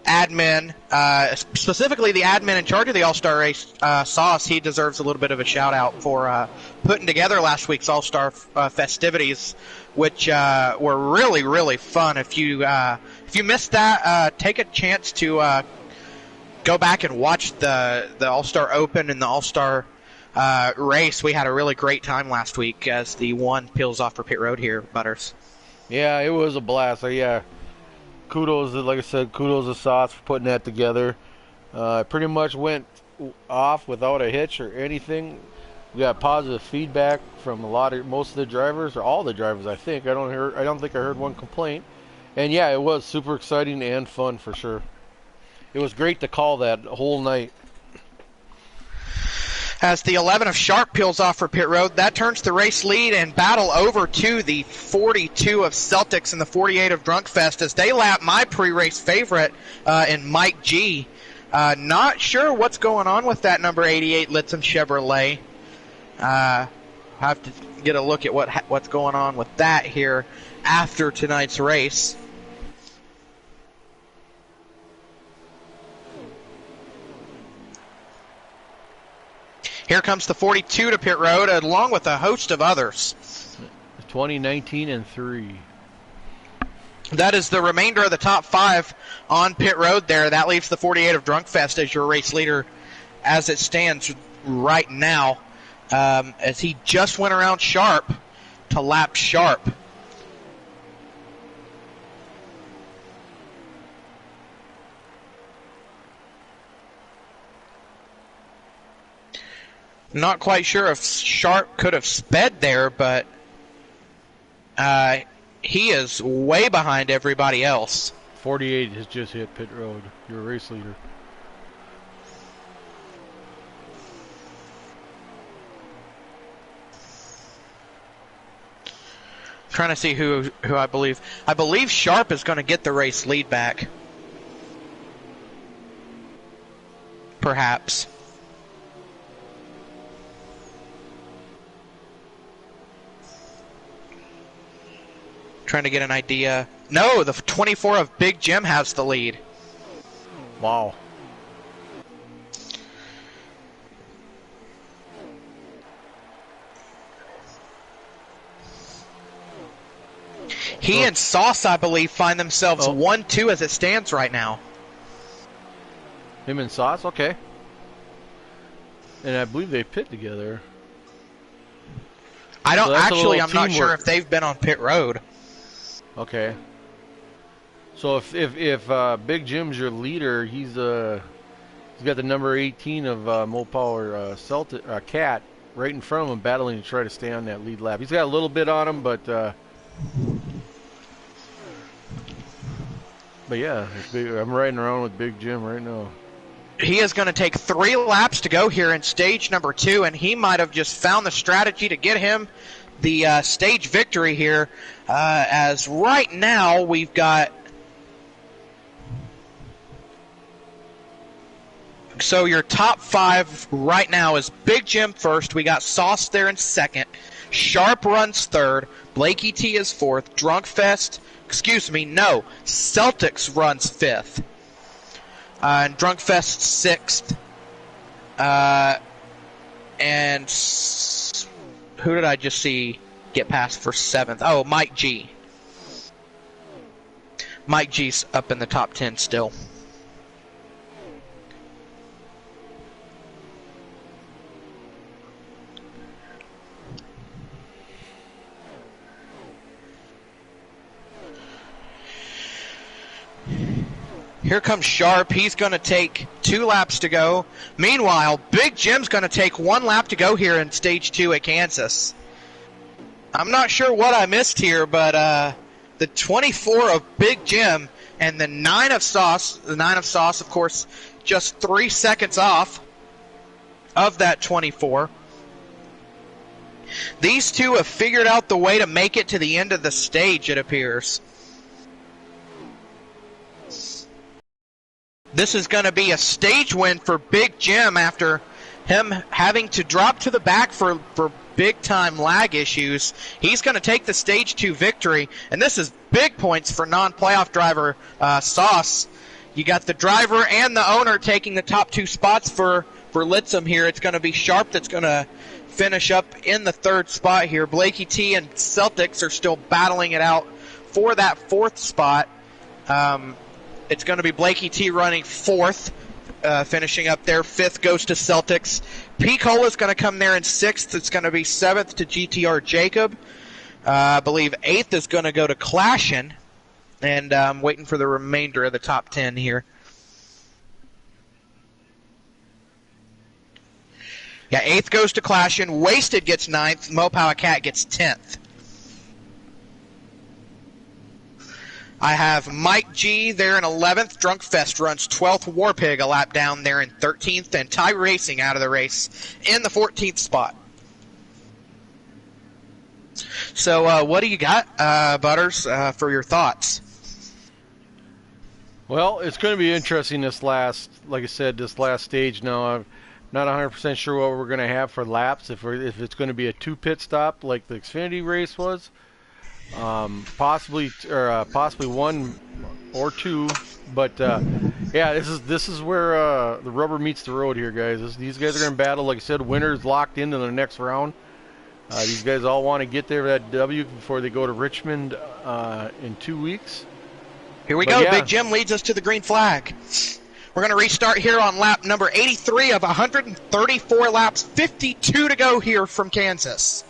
admin, specifically the admin in charge of the All-Star race, Sauce. He deserves a little bit of a shout out for putting together last week's All-Star festivities, which were really, really fun. If you missed that, take a chance to go back and watch the All-Star Open and the All-Star race. We had a really great time last week as the 1 peels off for pit road here, Butters. Yeah, it was a blast. Yeah, kudos, like I said, kudos to Sauce for putting that together. Pretty much went off without a hitch or anything. We got positive feedback from most of the drivers, or all the drivers, I think. I don't think I heard one complaint. And yeah, it was super exciting and fun for sure. It was great to call that whole night. As the 11 of Sharp peels off for pit road, that turns the race lead and battle over to the 42 of Celtics and the 48 of Drunkfest as they lap my pre-race favorite in Mike G. Not sure what's going on with that number 88 Litsum Chevrolet. Have to get a look at what's going on with that here after tonight's race. Here comes the 42 to pit road, along with a host of others. 2019 and 3. That is the remainder of the top 5 on pit road there. That leaves the 48 of Drunkfest as your race leader as it stands right now, as he just went around Sharp to lap Sharp. Not quite sure if Sharp could have sped there, but he is way behind everybody else. 48 has just hit pit road. You're a race leader. Trying to see who I believe. I believe Sharp is going to get the race lead back. Perhaps. Trying to get an idea. No, the 24 of Big Jim has the lead. Wow. He and Sauce, I believe, find themselves 1-2 as it stands right now. Him and Sauce? Okay. And I believe they pit together. I don't So actually, I'm teamwork. not sure if they've been on pit road. Okay. So if Big Jim's your leader, he's got the number 18 of Mopower Cat right in front of him, battling to try to stay on that lead lap. He's got a little bit on him, but yeah, I'm riding around with Big Jim right now. He is going to take 3 laps to go here in stage number 2, and he might have just found the strategy to get him the stage victory here, as right now we've got... So your top 5 right now is Big Jim first. We got Sauce there in second. Sharp runs third. Blakey T is fourth. Celtics runs fifth. And Drunkfest sixth. And who did I just see get past for seventh? Oh, Mike G. Mike G's up in the top 10 still. Here comes Sharp. He's going to take 2 laps to go. Meanwhile, Big Jim's going to take 1 lap to go here in Stage 2 at Kansas. I'm not sure what I missed here, but the 24 of Big Jim and the 9 of Sauce, of course, just 3 seconds off of that 24. These two have figured out the way to make it to the end of the stage, it appears. This is going to be a stage win for Big Jim after him having to drop to the back for big-time lag issues. He's going to take the Stage 2 victory, and this is big points for non-playoff driver Sauce. You got the driver and the owner taking the top 2 spots for Litzum here. It's going to be Sharp that's going to finish up in the 3rd spot here. Blakey T and Celtics are still battling it out for that 4th spot. It's going to be Blakey T running 4th, finishing up there. 5th goes to Celtics. P. Cola's going to come there in 6th. It's going to be 7th to GTR Jacob. I believe 8th is going to go to Clashin. And I'm waiting for the remainder of the top 10 here. Yeah, 8th goes to Clashin. Wasted gets 9th. Mopower Cat gets 10th. I have Mike G there in 11th. Drunkfest runs 12th. Warpig a lap down there in 13th. And Ty Racing out of the race in the 14th spot. So what do you got, Butters, for your thoughts? Well, it's going to be interesting this last stage now. I'm not 100% sure what we're going to have for laps, if it's going to be a 2 pit stop like the Xfinity race was. Possibly 1 or 2, but Yeah, this is where the rubber meets the road here, guys. These guys are going to battle, like I said, winners locked into the next round. These guys all want to get there with that W before they go to Richmond in 2 weeks. Here we But go. yeah, Big Jim leads us to the green flag. We're going to restart here on lap number 83 of 134 laps. 52 to go here from Kansas.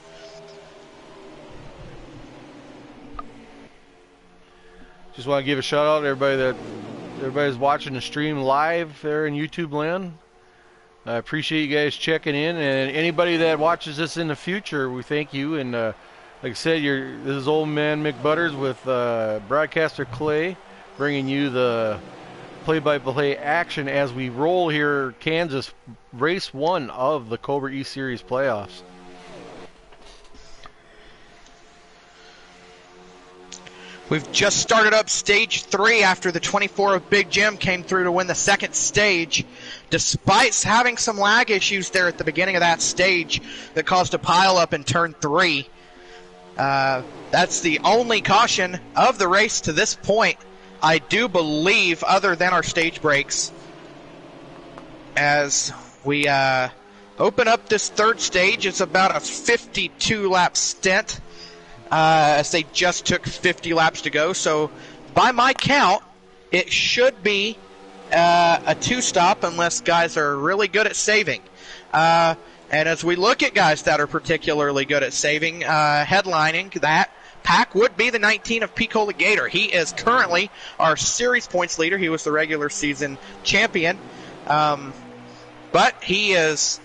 just want to give a shout out to everybody's watching the stream live there in YouTube land. I appreciate you guys checking in, and anybody that watches this in the future, we thank you. And like I said, this is Old Man McButters with broadcaster Clay, bringing you the play-by-play action as we roll here, Kansas, race 1 of the Cobra E-Series playoffs. We've just started up stage 3 after the 24 of Big Jim came through to win the second stage. Despite having some lag issues there at the beginning of that stage that caused a pile up in turn 3. That's the only caution of the race to this point, I do believe, other than our stage breaks. As we open up this third stage, it's about a 52-lap stint. As they just took 50 laps to go. So by my count, it should be a 2-stop unless guys are really good at saving. And as we look at guys that are particularly good at saving, headlining that pack would be the 19 of Picola Gator. He is currently our series points leader. He was the regular season champion. But he is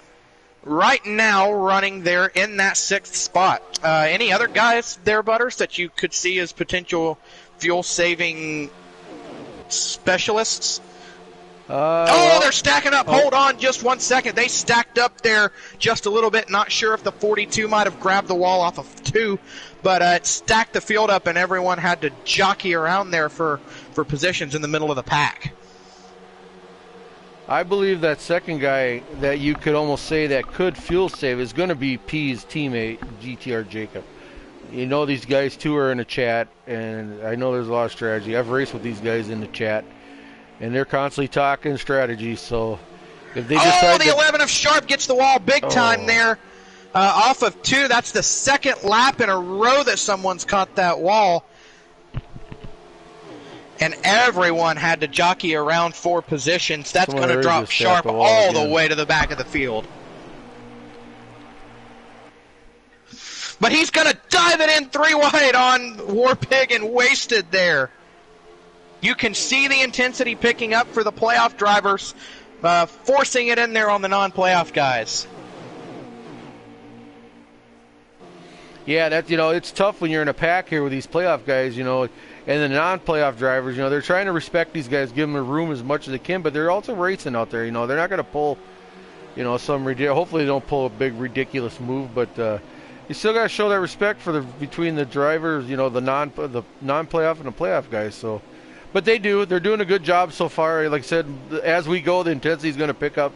right now running there in that 6th spot. Any other guys there, Butters, that you could see as potential fuel-saving specialists? They're stacking up. Hold on just 1 second. They stacked up there just a little bit. Not sure if the 42 might have grabbed the wall off of 2, but it stacked the field up, and everyone had to jockey around there for positions in the middle of the pack. I believe that second guy that you could almost say that could fuel save is going to be P's teammate, GTR Jacob. You know, these guys too are in the chat, and I know there's a lot of strategy. I've raced with these guys in the chat, and they're constantly talking strategy. So if they decide the 11 of Sharp gets the wall big time there off of 2. That's the second lap in a row that someone's caught that wall. And everyone had to jockey around for positions. That's going to drop Sharp all the way to the back of the field. But he's going to dive it in 3 wide on War Pig and wasted there. You can see the intensity picking up for the playoff drivers, forcing it in there on the non-playoff guys. Yeah, it's tough when you're in a pack here with these playoff guys, and the non-playoff drivers, they're trying to respect these guys, give them the room as much as they can, but they're also racing out there. They're not going to pull, hopefully they don't pull a big ridiculous move, but you still got to show that respect between the drivers, the non-playoff and the playoff guys. So, but they do. They're doing a good job so far. Like I said, as we go, the intensity is going to pick up.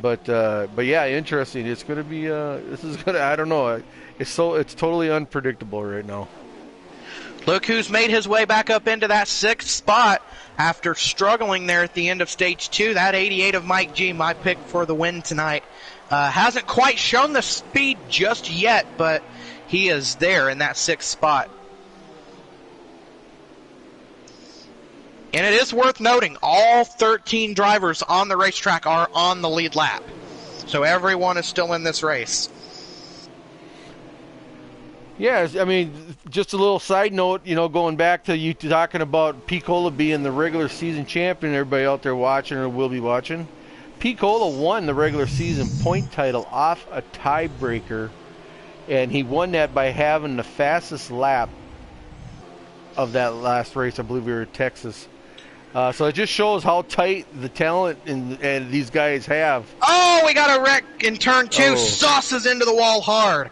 But yeah, interesting. It's going to be. I don't know. It's totally unpredictable right now. Look who's made his way back up into that 6th spot after struggling there at the end of stage 2. That 88 of Mike G, my pick for the win tonight. Hasn't quite shown the speed just yet, but he is there in that 6th spot. And it is worth noting, all 13 drivers on the racetrack are on the lead lap. So everyone is still in this race. Yeah, I mean, just a little side note, going back to you talking about Picola being the regular season champion, everybody out there watching or will be watching. Picola won the regular season point title off a tiebreaker, and he won that by having the fastest lap of that last race. I believe we were in Texas. So it just shows how tight the talent and these guys have. Oh, we got a wreck in turn 2. Sauces into the wall hard.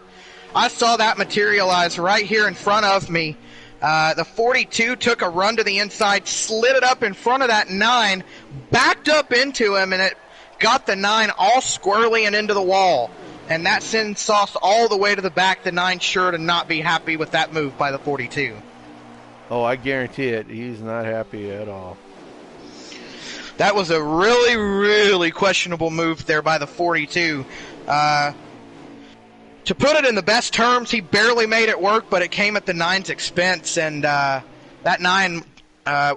I saw that materialize right here in front of me. The 42 took a run to the inside, slid it up in front of that 9, backed up into him, and it got the 9 all squirrely and into the wall. And that sends Sauce all the way to the back. The 9 sure to not be happy with that move by the 42. Oh, I guarantee it. He's not happy at all. That was a really, really questionable move there by the 42. To put it in the best terms, he barely made it work, but it came at the 9's expense, and that 9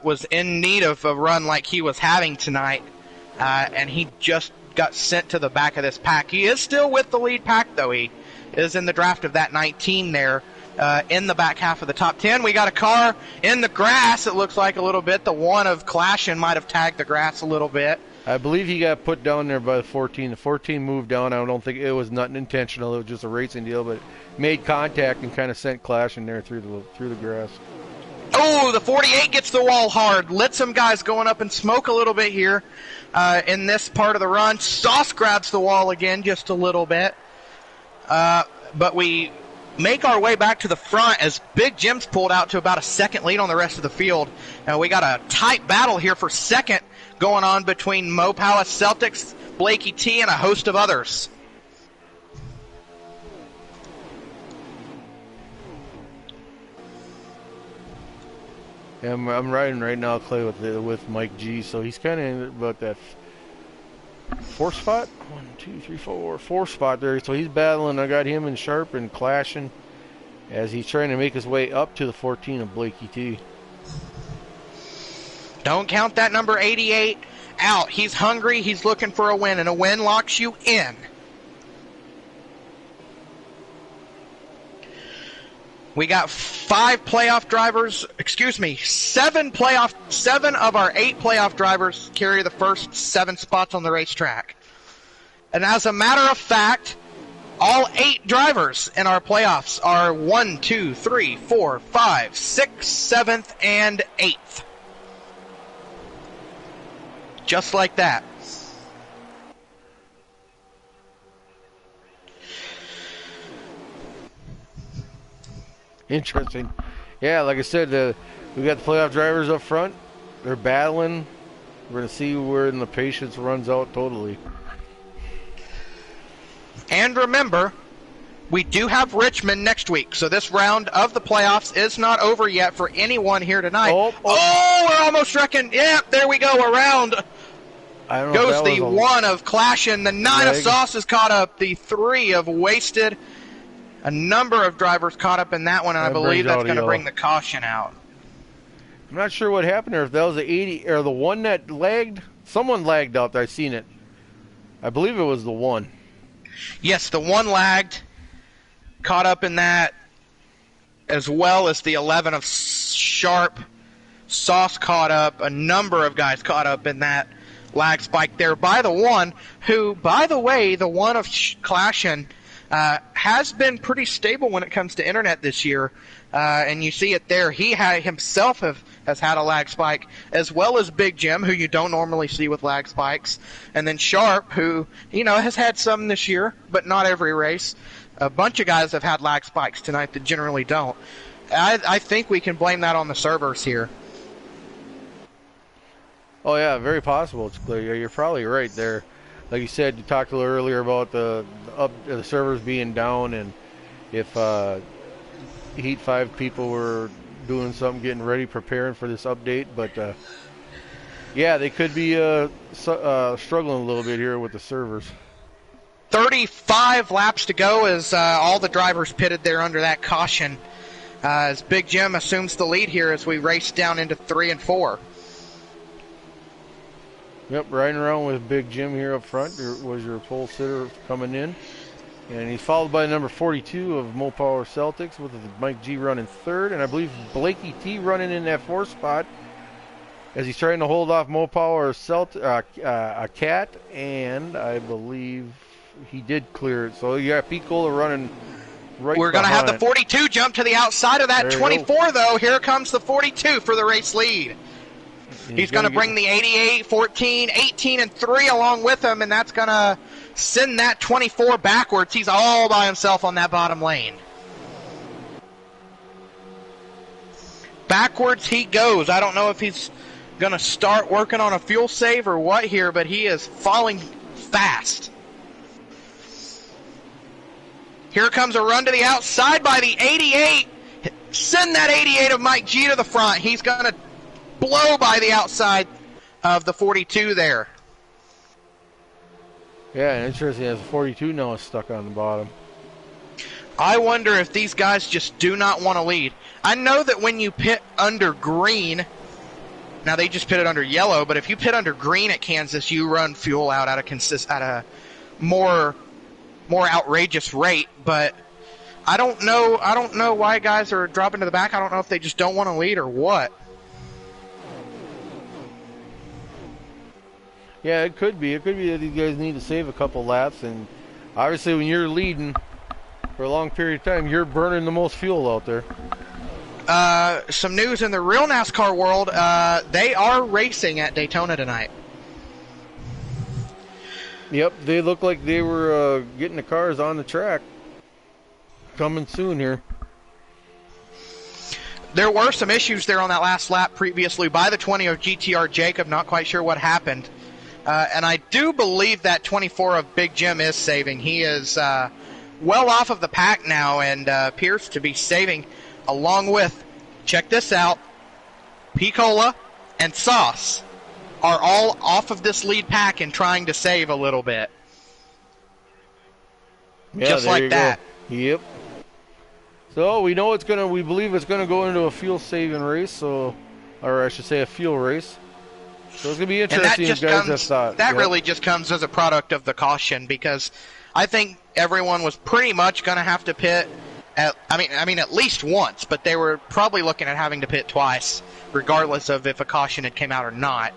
was in need of a run like he was having tonight, and he just got sent to the back of this pack. He is still with the lead pack, though. He is in the draft of that 19 there, in the back half of the top 10. We got a car in the grass, it looks like a little bit. The one of Clashin might have tagged the grass a little bit. I believe he got put down there by the 14. The 14 moved down. I don't think it was nothing intentional. It was just a racing deal, but made contact and kind of sent Clash in there through the grass. Oh, the 48 gets the wall hard. Lit some guys going up in smoke a little bit here in this part of the run. Sauce grabs the wall again just a little bit. But we make our way back to the front as Big Jim's pulled out to about a second lead on the rest of the field. We got a tight battle here for second going on between Mo Palace Celtics, Blakey T, and a host of others. Yeah, I'm riding right now, Clay, with Mike G, so he's kind of in about that four spot. 1, 2, 3, 4 spot there. So he's battling. I got him and Sharp and Clashing as he's trying to make his way up to the 14 of Blakey T. Don't count that number 88 out. He's hungry. He's looking for a win, and a win locks you in. We got 7 of our 8 playoff drivers carry the first 7 spots on the racetrack. And as a matter of fact, all 8 drivers in our playoffs are 1, 2, 3, 4, 5, 6, 7th, and 8th. Just like that. Interesting. Yeah, like I said, we got the playoff drivers up front. They're battling. We're going to see where the patience runs out totally. And remember, we do have Richmond next week, so this round of the playoffs is not over yet for anyone here tonight. We're almost wrecking. Yeah, there we go. Around goes the 1 of Clashin', the 9 of Sauce is caught up, the 3 of Wasted. A number of drivers caught up in that one, and I believe that's going to bring the caution out. I'm not sure what happened there. If that was the 80 or the 1 that lagged, someone lagged out there. I seen it. I believe it was the 1. Yes, the 1 lagged, caught up in that, as well as the 11 of Sharp. Sauce caught up. A number of guys caught up in that lag spike there by the 1, who, by the way, the 1 of Clashin' has been pretty stable when it comes to internet this year, and you see it there. He himself has had a lag spike, as well as Big Jim, who you don't normally see with lag spikes, and then Sharp, who has had some this year, but not every race. A bunch of guys have had lag spikes tonight that generally don't. I think we can blame that on the servers here. Oh yeah, very possible. It's clear. You're probably right there. Like you said, you talked a little earlier about the servers being down, and if Heat 5 people were doing something, getting ready, preparing for this update. But yeah, they could be struggling a little bit here with the servers. 35 laps to go as all the drivers pitted there under that caution. As Big Jim assumes the lead here as we race down into 3 and 4. Yep, riding around with Big Jim here up front was your pole sitter coming in. And he's followed by number 42 of Mo Power Celtics with Mike G running 3rd. And I believe Blakey T running in that 4th spot as he's trying to hold off Mo Power a Cat. And I believe he did clear it. So you got Pete Cola running right We're going to have the 42 jump to the outside of that 24, though. Here comes the 42 for the race lead. He's going to bring the 88, 14, 18, and 3 along with him, and that's going to send that 24 backwards. He's all by himself on that bottom lane. Backwards he goes. I don't know if he's going to start working on a fuel save or what here, but he is falling fast. Here comes a run to the outside by the 88. Send that 88 of Mike G to the front. He's going to blow by the outside of the 42 there. Yeah, interesting. As 42 now is stuck on the bottom. I wonder if these guys just do not want to lead. I know that when you pit under green, now they just pitted under yellow, but if you pit under green at Kansas, you run fuel out at a more outrageous rate. But I don't know why guys are dropping to the back. I don't know if they just don't want to lead or what. Yeah, it could be. It could be that these guys need to save a couple laps, and obviously when you're leading for a long period of time, you're burning the most fuel out there. Some news in the real NASCAR world, they are racing at Daytona tonight. Yep, they look like they were getting the cars on the track. Coming soon here. There were some issues there on that last lap previously by the 20 of GTR Jacob. Not quite sure what happened. And I do believe that 24 of Big Jim is saving. He is well off of the pack now and appears to be saving along with, check this out, Picola and Sauce are all off of this lead pack and trying to save a little bit. Yeah, just like that. Go. Yep. So we know we believe it's gonna go into a fuel saving race, or I should say a fuel race. So it's gonna be interesting. That really just comes as a product of the caution, because I think everyone was pretty much gonna have to pit at least once, but they were probably looking at having to pit twice, regardless of if a caution had came out or not.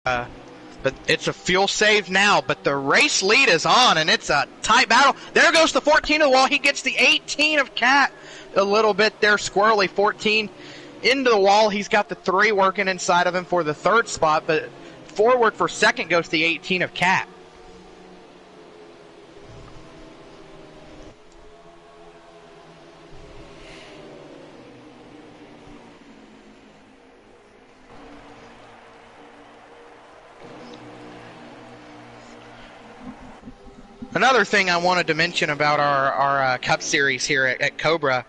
But it's a fuel save now, but the race lead is on, and it's a tight battle. There goes the 14 of the wall. He gets the 18 of Cat a little bit there, squirrely. 14 into the wall. He's got the 3 working inside of him for the 3rd spot, but forward for 2nd goes the 18 of Cat. Another thing I wanted to mention about our Cup Series here at Cobra,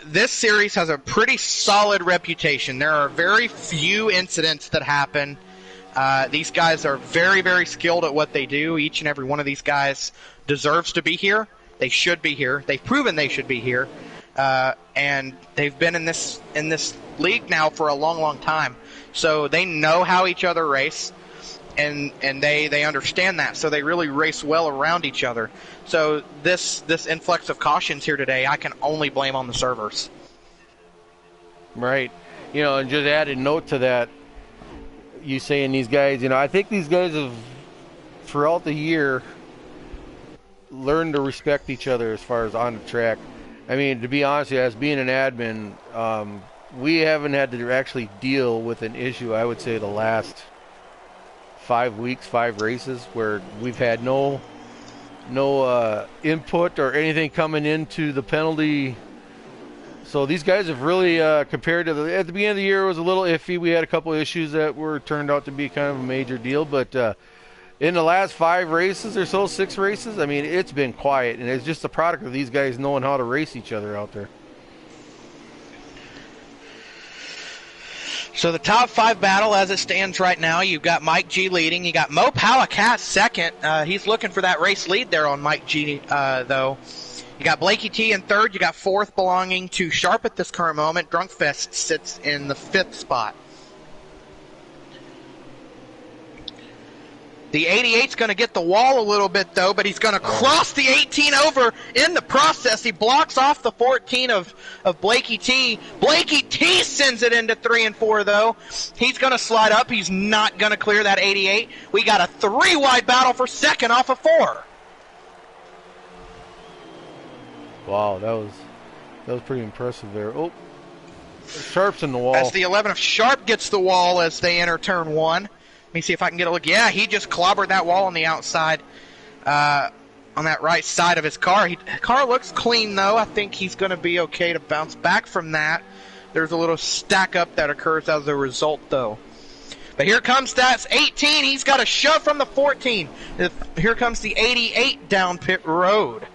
this series has a pretty solid reputation. There are very few incidents that happen. These guys are very, very skilled at what they do. Each and every one of these guys deserves to be here. They should be here. They've proven they should be here. And they've been in this league now for a long, long time. So they know how each other race. And they understand that, so they really race well around each other. So this influx of cautions here today, I can only blame on the servers. Right. And just add a note to that, you saying these guys, I think these guys have, throughout the year, learned to respect each other as far as on the track. I mean, to be honest with you, as being an admin, we haven't had to actually deal with an issue, I would say, the last 5 weeks, 5 races, where we've had no input or anything coming into the penalty. So these guys have really, compared to at the beginning of the year, it was a little iffy. We had a couple issues that turned out to be kind of a major deal, but in the last 5 races or so, 6 races, I mean, it's been quiet, and it's just a product of these guys knowing how to race each other out there. So the top 5 battle as it stands right now, you've got Mike G leading. You got Mo Powell-Cat second. He's looking for that race lead there on Mike G, though. You got Blakey T in 3rd. You got 4th belonging to Sharp at this current moment. Drunkfest sits in the 5th spot. The 88's going to get the wall a little bit, though, but he's going to cross the 18 over in the process. He blocks off the 14 of Blakey T. Blakey T sends it into 3 and 4, though. He's going to slide up. He's not going to clear that 88. We got a 3-wide battle for 2nd off of 4. Wow, that was pretty impressive there. Oh, Sharp's in the wall. As the 11 of Sharp gets the wall as they enter turn 1. Let me see if I can get a look. Yeah, he just clobbered that wall on the outside, on that right side of his car. Car looks clean, though. I think he's going to be okay to bounce back from that. There's a little stack up that occurs as a result, though. But here comes that 18. He's got a shove from the 14. Here comes the 88 down pit road.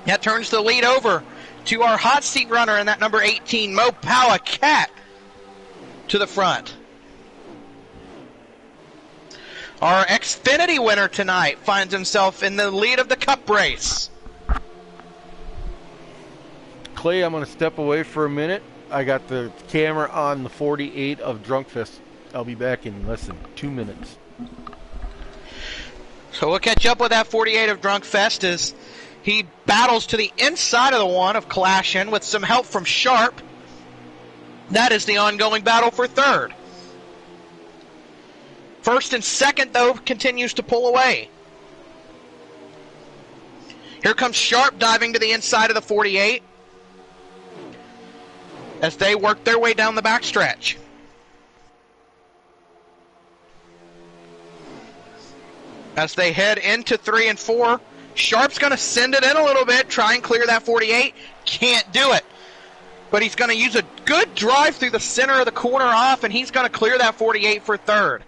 That turns the lead over to our hot seat runner in that number 18, Mo Powell-Cat. to the front. Our Xfinity winner tonight finds himself in the lead of the Cup race. Clay, I'm going to step away for a minute. I got the camera on the 48 of Drunkfest. I'll be back in less than 2 minutes. So we'll catch up with that 48 of Drunkfest as he battles to the inside of the one of Clashin with some help from Sharp. That is the ongoing battle for third. First and second, though, continues to pull away. Here comes Sharp diving to the inside of the 48 as they work their way down the backstretch. As they head into 3 and 4, Sharp's going to send it in a little bit, try and clear that 48. Can't do it. But he's going to use a good drive through the center of the corner off, and he's going to clear that 48 for third.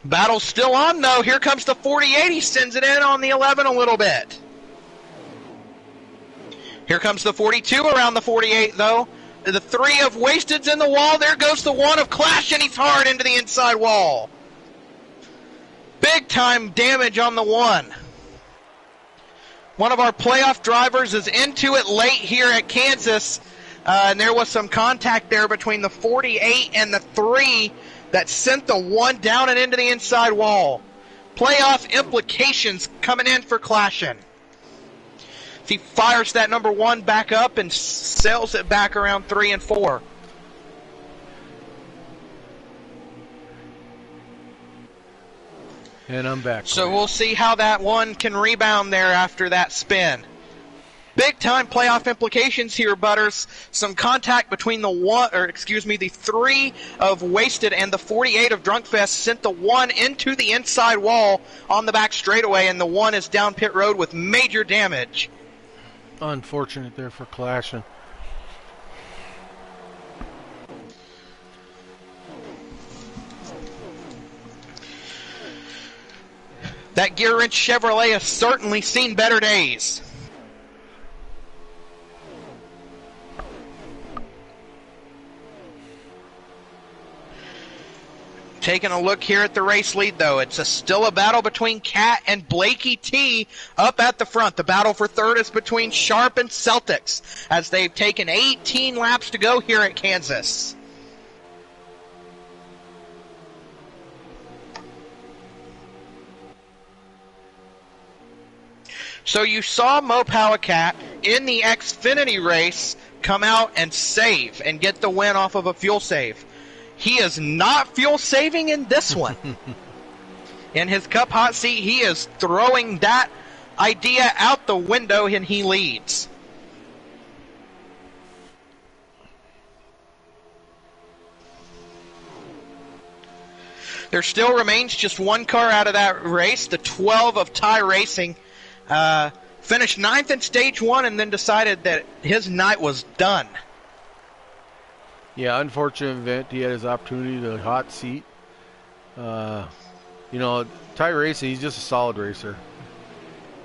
Battle's still on, though. Here comes the 48. He sends it in on the 11 a little bit. Here comes the 42 around the 48, though. The 3 of Wasted's in the wall. There goes the 1 of Clash, and he's hard into the inside wall. Big time damage on the 1. One of our playoff drivers is into it late here at Kansas, and there was some contact there between the 48 and the 3 that sent the 1 down and into the inside wall. Playoff implications coming in for Clashin. He fires that number 1 back up and sails it back around 3 and 4. And I'm back. So we'll see how that 1 can rebound there after that spin. Big time playoff implications here, Butters. Some contact between the 3 of Wasted and the 48 of Drunkfest sent the 1 into the inside wall on the back straightaway, and the 1 is down pit road with major damage. Unfortunate there for Clashin. That Gear Wrench Chevrolet has certainly seen better days. Taking a look here at the race lead, though, it's still a battle between Cat and Blakey T up at the front. The battle for third is between Sharp and Celtics as they've taken 18 laps to go here at Kansas. So you saw Mo Powacat in the Xfinity race come out and save and get the win off of a fuel save. He is not fuel saving in this one. In his Cup hot seat, he is throwing that idea out the window and he leads. There still remains just 1 car out of that race, the 12 of Ty Racing. Finished 9th in stage 1 and then decided that his night was done. Yeah, unfortunate event. He had his opportunity to hot seat. Ty Racing, he's just a solid racer.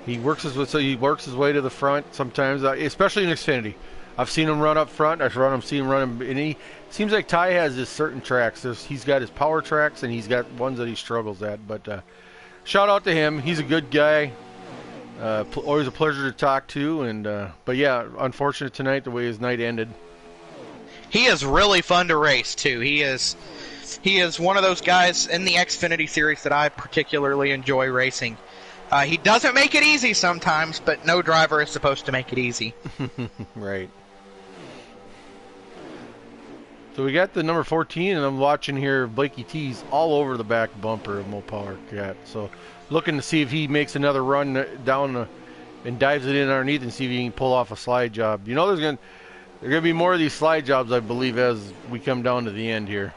He works his way to the front sometimes, especially in Xfinity. I've seen him run up front. Seen him run, and he seems like Ty has his certain tracks. He's got his power tracks, and he's got ones that he struggles at. But shout out to him. He's a good guy. Always a pleasure to talk to. But yeah, unfortunate tonight the way his night ended. He is really fun to race too. He is one of those guys in the Xfinity series that I particularly enjoy racing. He doesn't make it easy sometimes, but no driver is supposed to make it easy. Right. So we got the number 14, and I'm watching here Blakey T's all over the back bumper of Mo Powacat. So looking to see if he makes another run down and dives it in underneath and see if he can pull off a slide job. There's going to be more of these slide jobs, I believe, as we come down to the end here.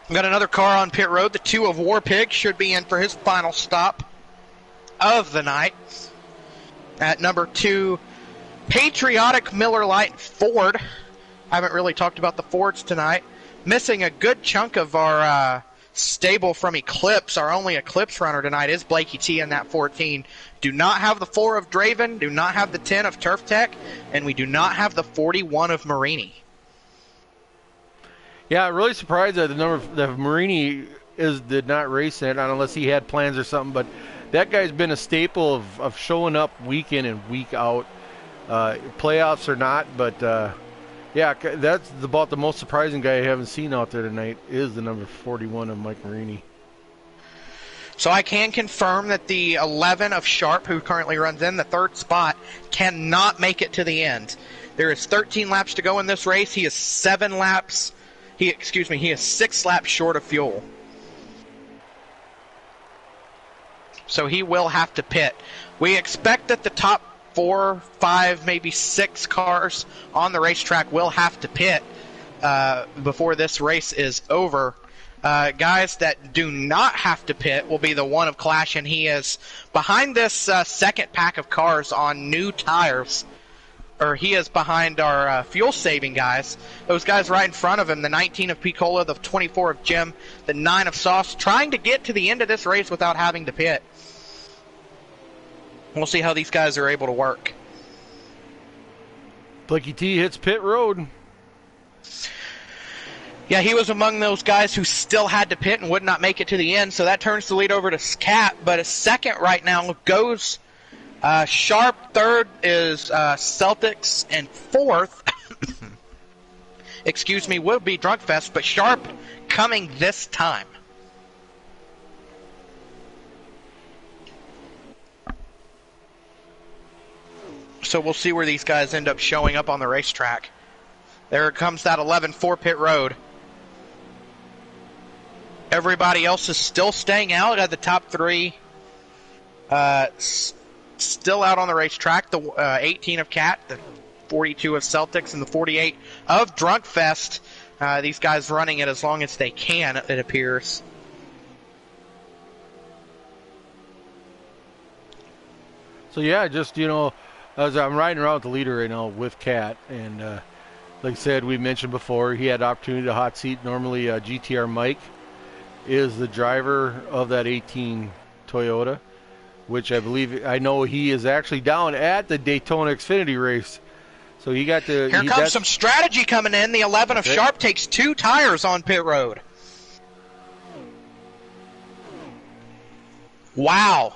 We've got another car on pit road. The 2 of Warpig should be in for his final stop of the night. At number 2, Patriotic Miller Lite Ford. I haven't really talked about the Fords tonight. Missing a good chunk of our stable from Eclipse. Our only Eclipse runner tonight is Blakey T in that 14. Do not have the 4 of Draven, do not have the 10 of Turf Tech, and we do not have the 41 of Marini. Yeah, really surprised that the number that Marini did not race in it, unless he had plans or something. But that guy's been a staple of showing up week in and week out, playoffs or not. But yeah, that's about the most surprising guy I haven't seen out there tonight is the number 41 of Mike Marini. So I can confirm that the 11 of Sharp, who currently runs in the third spot, cannot make it to the end. There is 13 laps to go in this race. He is 7 laps. He is 6 laps short of fuel. So he will have to pit. We expect that the top 4, 5, maybe 6 cars on the racetrack will have to pit before this race is over. Guys that do not have to pit will be the one of Clash, and he is behind this second pack of cars on new tires. Or he is behind our fuel-saving guys. Those guys right in front of him, the 19 of Picola, the 24 of Jim, the 9 of Sauce, trying to get to the end of this race without having to pit. We'll see how these guys are able to work. Blakey T hits pit road. Yeah, he was among those guys who still had to pit and would not make it to the end, so that turns the lead over to Cat. But a second right now goes Sharp. Third is Celtics, and fourth, will be Drunkfest, but Sharp coming this time. So we'll see where these guys end up showing up on the racetrack. There comes that 11-4 pit road. Everybody else is still staying out at the top 3. Still out on the racetrack. The 18 of Cat, the 42 of Celtics, and the 48 of Drunkfest. These guys running it as long as they can, it appears. So yeah, just as I'm riding around with the leader right now with Cat, and like I said, we mentioned before, he had opportunity to hot seat. Normally, GTR Mike is the driver of that 18 Toyota, which I know he is actually down at the Daytona Xfinity race. So he got to. Here comes some strategy coming in. The 11 of Sharp takes 2 tires on pit road. Wow.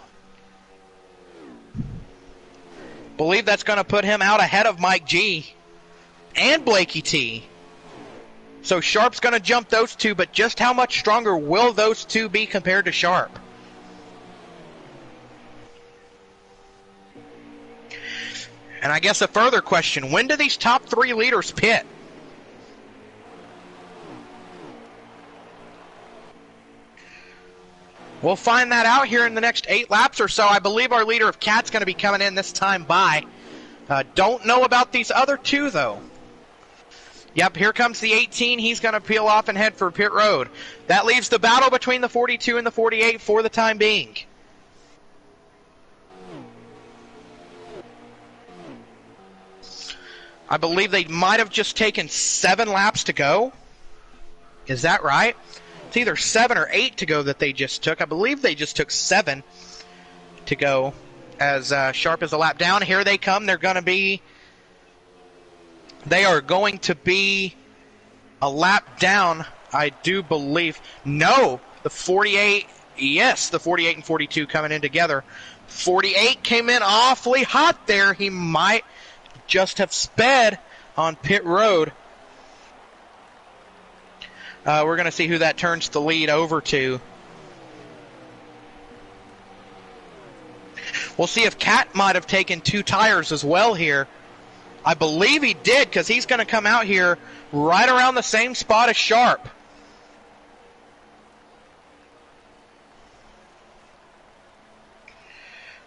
Believe that's going to put him out ahead of Mike G and Blakey T. So Sharp's going to jump those 2, but just how much stronger will those 2 be compared to Sharp? And I guess a further question, when do these top 3 leaders pit? We'll find that out here in the next 8 laps or so. I believe our leader of Cat's going to be coming in this time by. Don't know about these other 2, though. Yep, here comes the 18. He's going to peel off and head for pit road. That leaves the battle between the 42 and the 48 for the time being. I believe they might have just taken 7 laps to go. Is that right? It's either 7 or 8 to go that they just took. I believe they just took 7 to go as Sharp is a lap down. Here they come. They are going to be a lap down, I do believe. No, the 48, yes, the 48 and 42 coming in together. 48 came in awfully hot there. He might just have sped on pit road. We're going to see who that turns the lead over to. We'll see if Cat might have taken 2 tires as well here. I believe he did, because he's going to come out here right around the same spot as Sharp.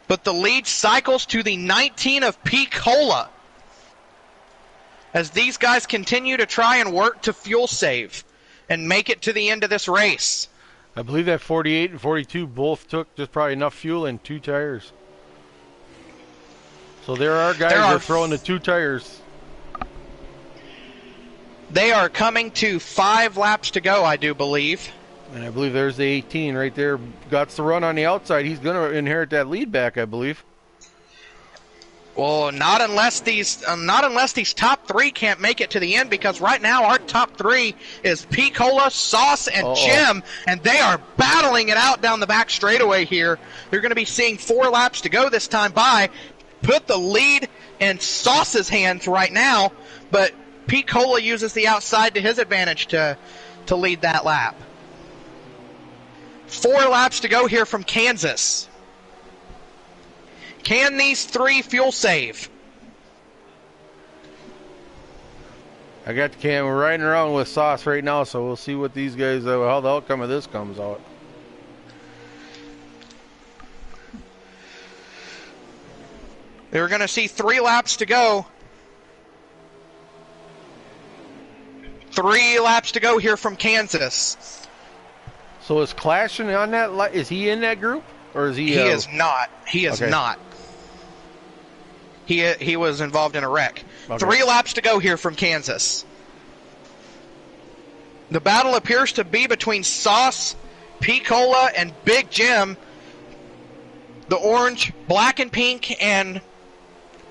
But the lead cycles to the 19 of Picola as these guys continue to try and work to fuel save and make it to the end of this race. I believe that 48 and 42 both took just probably enough fuel and 2 tires. So there are guys that are throwing the 2 tires. They are coming to 5 laps to go, I do believe. And I believe there's the 18 right there. Got the run on the outside. He's going to inherit that lead back, I believe. Well, not unless these top three can't make it to the end, because right now our top three is Picola, Sauce, and Jim, and they are battling it out down the back straightaway here. They're going to be seeing 4 laps to go this time by. Put the lead in Sauce's hands right now, but Picola uses the outside to his advantage to lead that lap. 4 laps to go here from Kansas. Can these 3 fuel save? I got the camera. We're riding around with Sauce right now, so we'll see what these guys, how the outcome of this comes out. We're going to see 3 laps to go. 3 laps to go here from Kansas. So is Clashing on that? Is he in that group, or is he? He is not. He is okay. not. He was involved in a wreck. Okay. 3 laps to go here from Kansas. The battle appears to be between Sauce, Picola, and Big Jim. The orange, black and pink, and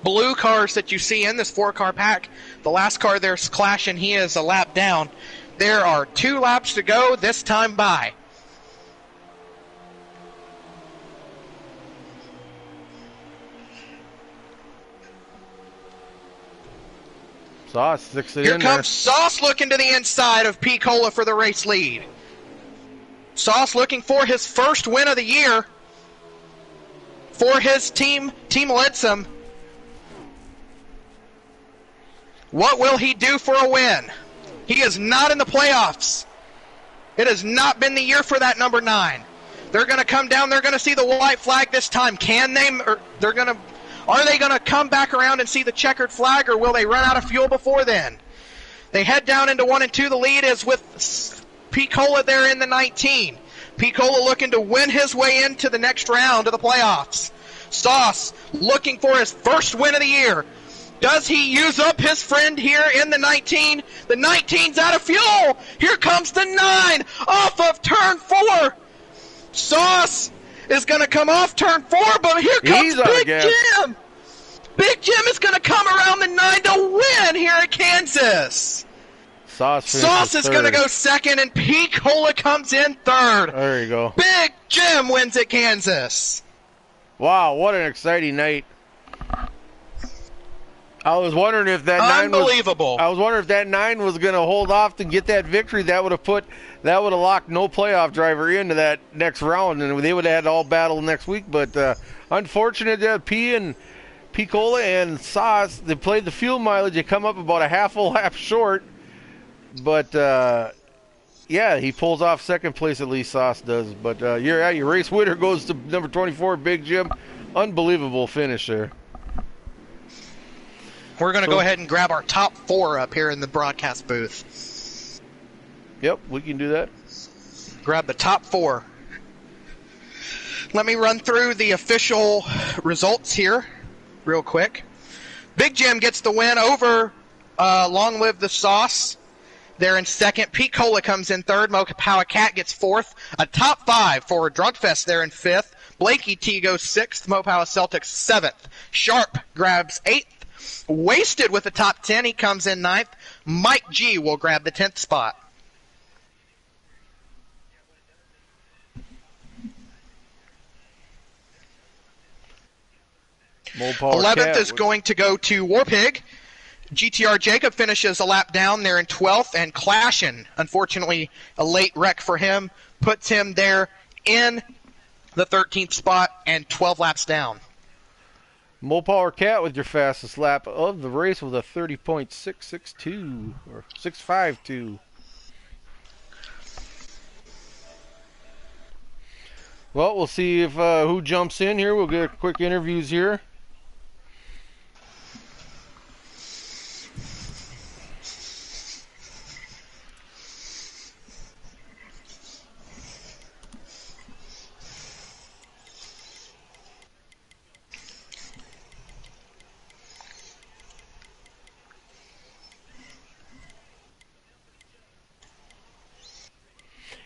blue cars that you see in this 4-car pack. The last car there's Clashing. He is a lap down. There are 2 laps to go this time by. Sauce sticks it Here in comes there. Sauce looking to the inside of Picola for the race lead. Sauce looking for his first win of the year for his team, Team Ledsum. What will he do for a win? He is not in the playoffs. It has not been the year for that number 9. They're going to come down. They're going to see the white flag this time. Can they? Are they going to come back around and see the checkered flag, or will they run out of fuel before then? They head down into 1 and 2. The lead is with Picola there in the 19. Picola looking to win his way into the next round of the playoffs. Sauce looking for his first win of the year. Does he use up his friend here in the 19? The 19's out of fuel. Here comes the 9 off of turn 4. Sauce is going to come off turn 4, but here comes Big Jim. Big Jim is going to come around the 9 to win here at Kansas. Sauce is going to go second, and Picola comes in third. There you go. Big Jim wins at Kansas. Wow, what an exciting night. I was wondering if that Unbelievable. I was wondering if that 9 was going to hold off to get that victory. That would have locked no playoff driver into that next round, and they would have had all battle next week. But unfortunate that Picola and Sauce, they played the fuel mileage. They come up about a half a lap short. But yeah, he pulls off second place, at least Sauce does. But your race winner goes to number 24, Big Jim. Unbelievable finish there. We're going to go ahead and grab our top 4 up here in the broadcast booth. Yep, we can do that. Grab the top 4. Let me run through the official results here real quick. Big Jim gets the win over Long Live the Sauce. They're in second. Picola comes in third. Mokapawa Cat gets fourth. A top 5 for Drugfest there in fifth. Blakey T goes sixth. Mopawa Celtics seventh. Sharp grabs eighth. Wasted with the top 10. He comes in ninth. Mike G will grab the 10th spot. 11th is going to go to Warpig. GTR Jacob finishes a lap down there in 12th, and Clashin, unfortunately, a late wreck for him, puts him there in the 13th spot and 12 laps down. Mopower Cat with your fastest lap of the race with a 30.662 or 652. Well, we'll see if who jumps in here. We'll get quick interviews here.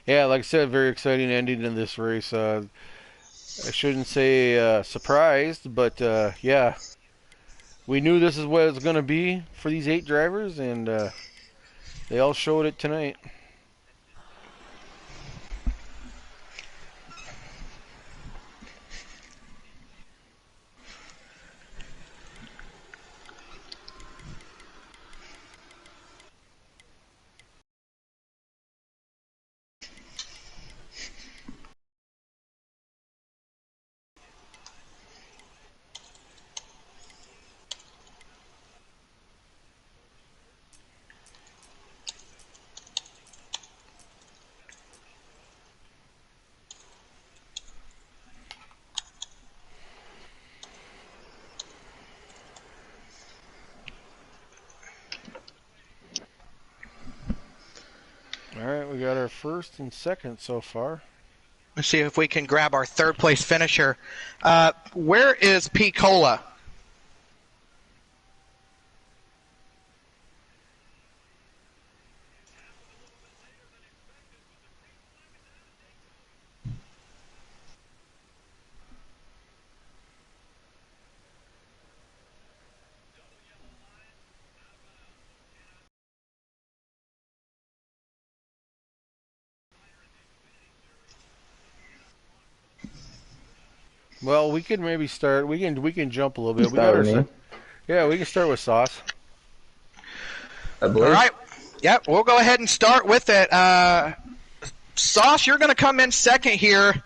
Yeah, like I said, very exciting ending in this race. I shouldn't say surprised, but yeah, we knew this is what it was going to be for these 8 drivers, and they all showed it tonight. All right, we got our first and second so far. Let's see if we can grab our third place finisher. Where is P. Cola? Well, we could maybe start. We can jump a little You bit. We got start our with me, yeah. We can start with Sauce. I All believe. right. Yep, we'll go ahead and start with it. Sauce, you're going to come in second here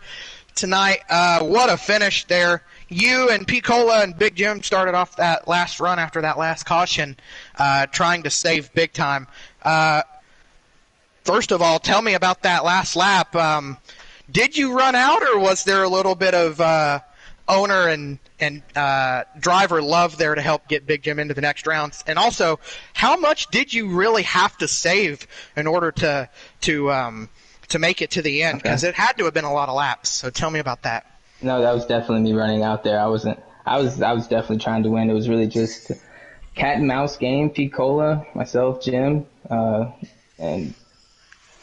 tonight. What a finish there. You and P. Cola and Big Jim started off that last run after that last caution, trying to save big time. First of all, tell me about that last lap. Did you run out, or was there a little bit of owner and driver love there to help get Big Jim into the next rounds? And also, how much did you really have to save in order to make it to the end? Because it had to have been a lot of laps. So tell me about that. No, that was definitely me running out there. I wasn't. I was definitely trying to win. It was really just cat and mouse game. Pete Cola, myself, Jim, and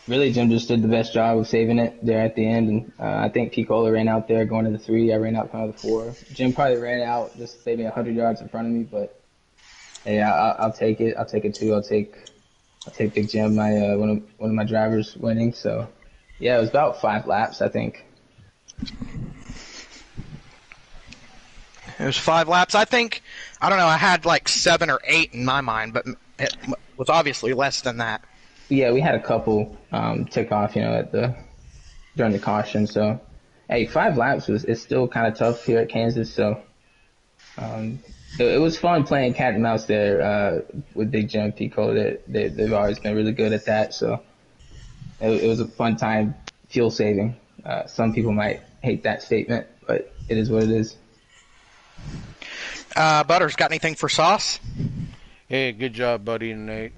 really Jim just did the best job of saving it there at the end. And I think Pete Cola ran out there going to the 3. I ran out kind of the 4. Jim probably ran out just maybe 100 yards in front of me, but hey, I'll take it. I'll take it too. I'll take Big Jim, my one of my drivers winning. So yeah, it was about 5 laps, I think. It was 5 laps. I think, I don't know, I had like 7 or 8 in my mind, but it was obviously less than that. Yeah, we had a couple tick off, during the caution. So, hey, 5 laps is still kind of tough here at Kansas. So, it was fun playing cat and mouse there with Big Jim and Pico. They've always been really good at that. So, it was a fun time, fuel saving. Some people might hate that statement, but it is what it is. Butters, got anything for Sauce? Hey, good job, buddy. Tonight.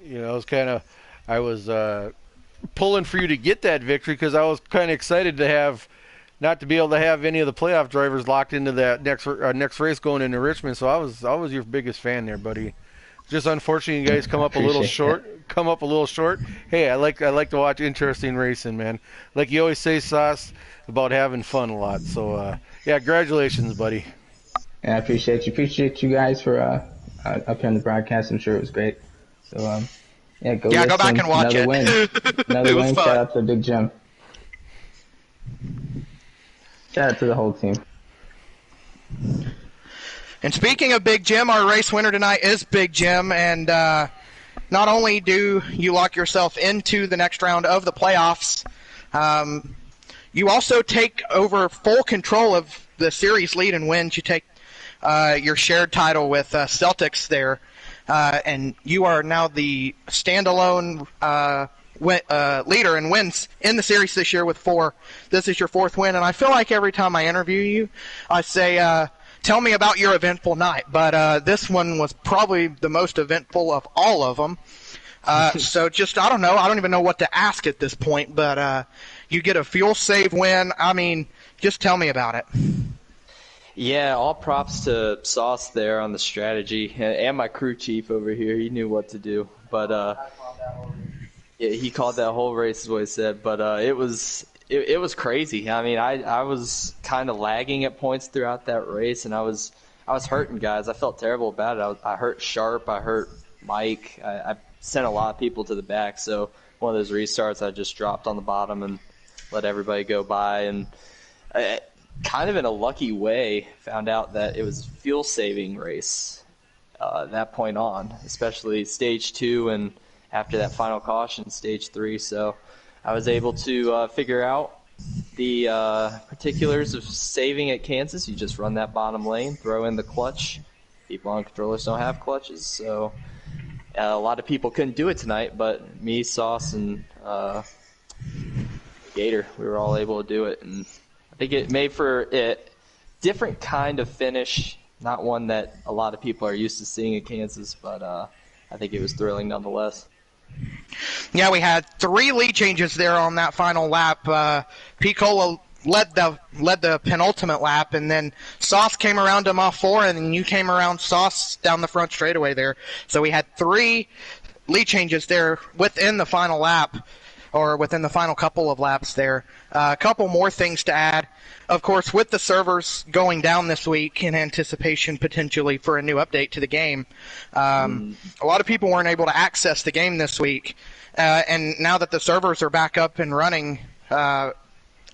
I was pulling for you to get that victory because I was kind of excited to have, not to be able to have any of the playoff drivers locked into that next race going into Richmond. So I was your biggest fan there, buddy. Just unfortunately, you guys come I up a little appreciate short. that. Come up a little short. Hey, I like to watch interesting racing, man. Like you always say, Sauce, about having fun a lot. So yeah, congratulations, buddy. And I appreciate you. Appreciate you guys for up here on the broadcast. I'm sure it was great. So, yeah, go Yeah, go listen. back and watch Another it. win. Another It was win. fun. Shout out to Big Jim. Shout out to the whole team. And speaking of Big Jim, our race winner tonight is Big Jim. And not only do you lock yourself into the next round of the playoffs, you also take over full control of the series lead and wins. You take your shared title with Celtics there, and you are now the standalone leader in wins in the series this year with 4. This is your 4th win, and I feel like every time I interview you, I say, tell me about your eventful night. But this one was probably the most eventful of all of them. So just, I don't know. I don't even know what to ask at this point, but you get a fuel save win. I mean, just tell me about it. Yeah, all props to Sauce there on the strategy, and my crew chief over here. He knew what to do, but yeah, he called that whole race, is what he said. But it was crazy. I mean, I was kind of lagging at points throughout that race, and I was I was hurting guys. I felt terrible about it. I hurt Sharp. I hurt Mike. I sent a lot of people to the back. So one of those restarts, I just dropped on the bottom and let everybody go by. And I, kind of in a lucky way, found out that it was a fuel-saving race that point on, especially stage 2 and after that final caution, stage 3. So I was able to figure out the particulars of saving at Kansas. You just run that bottom lane, throw in the clutch. People on controllers don't have clutches, so a lot of people couldn't do it tonight, but me, Sauce, and Gator, we were all able to do it. And I think it made for a different kind of finish, not one that a lot of people are used to seeing at Kansas, but I think it was thrilling nonetheless. Yeah, we had 3 lead changes there on that final lap. Piccola led the penultimate lap, and then Sauce came around him off 4, and then you came around Sauce down the front straightaway there. So we had 3 lead changes there within the final lap, or within the final couple of laps there. A couple more things to add. Of course, with the servers going down this week in anticipation potentially for a new update to the game, a lot of people weren't able to access the game this week. And now that the servers are back up and running, I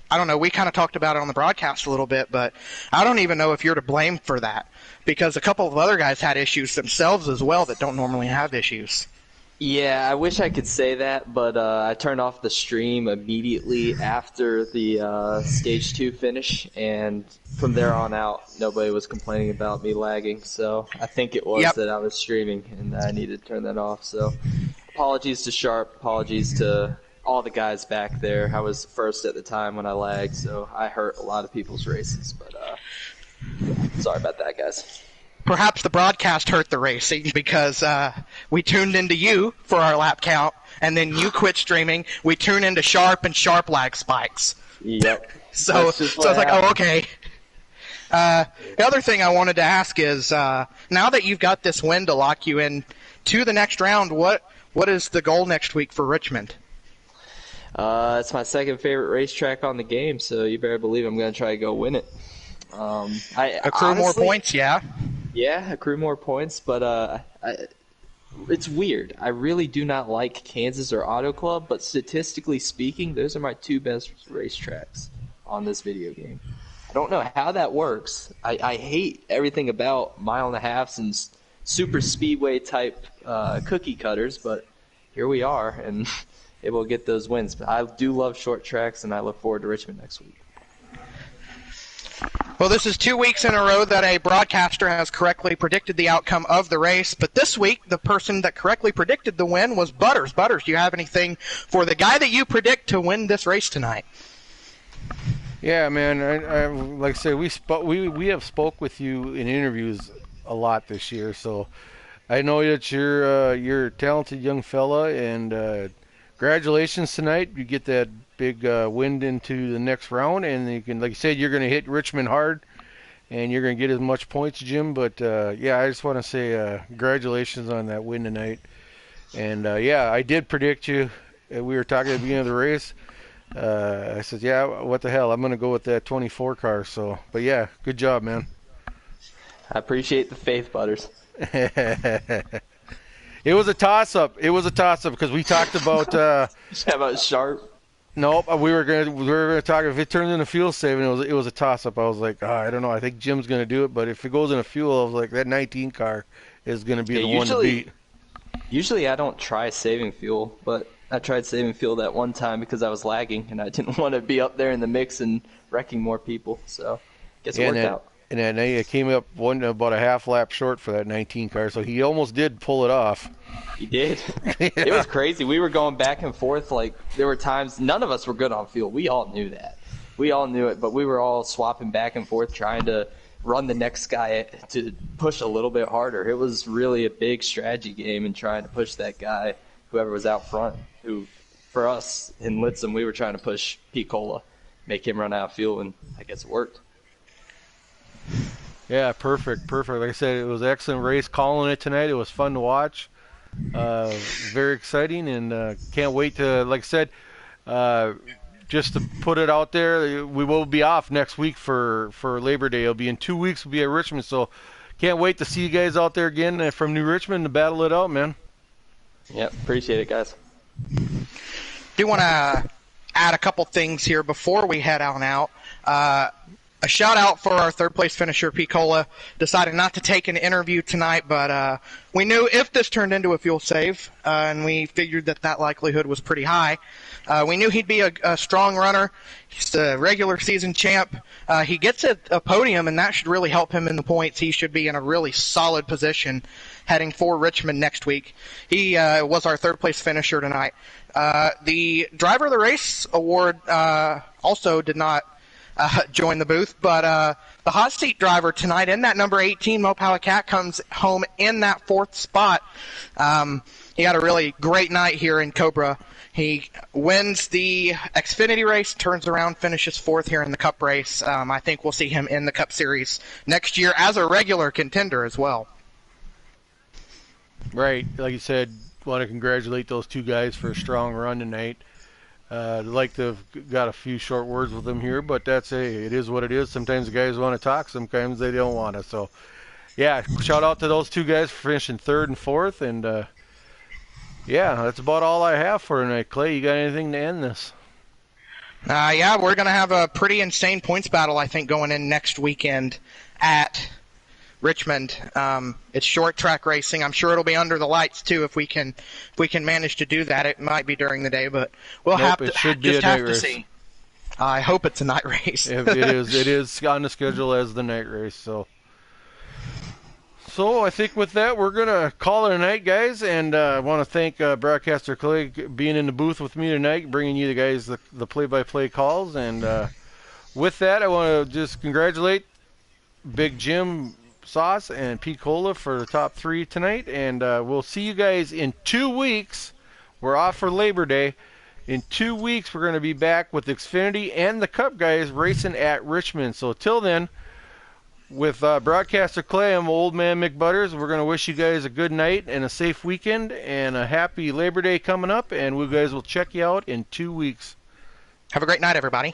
don't know, we kind of talked about it on the broadcast a little bit, but I don't even know if you're to blame for that, because a couple of other guys had issues themselves as well that don't normally have issues. Yeah, I wish I could say that, but I turned off the stream immediately after the Stage 2 finish, and from there on out, nobody was complaining about me lagging, so I think it was that I was streaming, and I needed to turn that off. So apologies to Sharp, apologies to all the guys back there. I was first at the time when I lagged, so I hurt a lot of people's races, but sorry about that, guys. Perhaps the broadcast hurt the racing because we tuned into you for our lap count, and then you quit streaming. We tune into Sharp, and Sharp lag spikes. Yep. so I was like, oh, okay. The other thing I wanted to ask is, now that you've got this win to lock you in to the next round, what is the goal next week for Richmond? It's my second favorite racetrack on the game, so you better believe I'm going to try to go win it. Accrue more points, yeah? Yeah, accrue more points, but it's weird. I really do not like Kansas or Auto Club, but statistically speaking, those are my 2 best racetracks on this video game. I don't know how that works. I hate everything about mile and a halves and super speedway type cookie cutters, but here we are, and it will get those wins. But I do love short tracks, and I look forward to Richmond next week. Well, this is 2 weeks in a row that a broadcaster has correctly predicted the outcome of the race, but this week the person that correctly predicted the win was Butters. Butters, do you have anything for the guy that you predict to win this race tonight? Yeah, man. I like I say, we have spoke with you in interviews a lot this year, so I know that you're a talented young fella, and congratulations tonight. You get that big wind into the next round, and you can, like you said, you're going to hit Richmond hard, and you're going to get as much points, Jim. But yeah, I just want to say congratulations on that win tonight. And yeah, I did predict you. We were talking at the beginning of the race. I said, yeah, what the hell? I'm going to go with that 24 car. So, but yeah, good job, man. I appreciate the faith, Butters. It was a toss-up. It was a toss-up because we talked about about Sharp. Nope, we were gonna talk if it turns into fuel saving. It was a toss up. I was like, I don't know. I think Jim's gonna do it, but if it goes into fuel, I was like, that 19 car is gonna be the one to beat. Usually, I don't try saving fuel, but I tried saving fuel that one time because I was lagging and I didn't want to be up there in the mix and wrecking more people. So, guess it worked out. And then it came up about a half lap short for that 19 car, so he almost did pull it off. He did. Yeah. It was crazy. We were going back and forth. Like, there were times none of us were good on fuel. We all knew that. We all knew it, but we were all swapping back and forth trying to run the next guy to push a little bit harder. It was really a big strategy game and trying to push that guy, whoever was out front, who, for us in Litzum, we were trying to push Piccola, make him run out of fuel, and I guess it worked. Yeah, perfect. Like I said, it was an excellent race. Calling it tonight, it was fun to watch. Very exciting, and can't wait to, like I said, just to put it out there, we will be off next week for Labor Day. It'll be in 2 weeks. We'll be at Richmond, so can't wait to see you guys out there again from New Richmond to battle it out, man. Yep, appreciate it, guys. Do want to add a couple things here before we head on out. A shout out for our third place finisher, P. Cola. Decided not to take an interview tonight, but we knew if this turned into a fuel save, and we figured that likelihood was pretty high. We knew he'd be a strong runner. He's a regular season champ. He gets a podium, and that should really help him in the points. He should be in a really solid position heading for Richmond next week. He was our third place finisher tonight. The driver of the race award also did not join the booth, but the hot seat driver tonight in that number 18 Mopala Cat comes home in that fourth spot. He had a really great night here in Cobra. He wins the Xfinity race, turns around, finishes fourth here in the Cup race. I think we'll see him in the Cup Series next year as a regular contender as well. Right, like you said, want to congratulate those two guys for a strong run tonight. I'd like to have got a few short words with them here, but it is what it is. Sometimes the guys want to talk, sometimes they don't want to. So, yeah, shout out to those two guys for finishing third and fourth. And, yeah, that's about all I have for tonight. Clay, you got anything to end this? Yeah, we're going to have a pretty insane points battle, I think, going in next weekend at Richmond. It's short track racing. I'm sure it'll be under the lights too if we can manage to do that. It might be during the day, but we'll have to see. I hope it's a night race. It is on the schedule as the night race. So I think with that we're gonna call it a night, guys. And I want to thank broadcaster Clay being in the booth with me tonight, bringing you guys the play-by-play calls. And with that, I want to just congratulate Big Jim, Sauce, and Pete Cola for the top three tonight, and we'll see you guys in 2 weeks. We're off for Labor Day. In 2 weeks, we're going to be back with Xfinity and the Cup guys racing at Richmond. So till then, with broadcaster Clay, I'm Old Man McButters. We're going to wish you guys a good night and a safe weekend and a happy Labor Day coming up, and we guys will check you out in 2 weeks. Have a great night, everybody.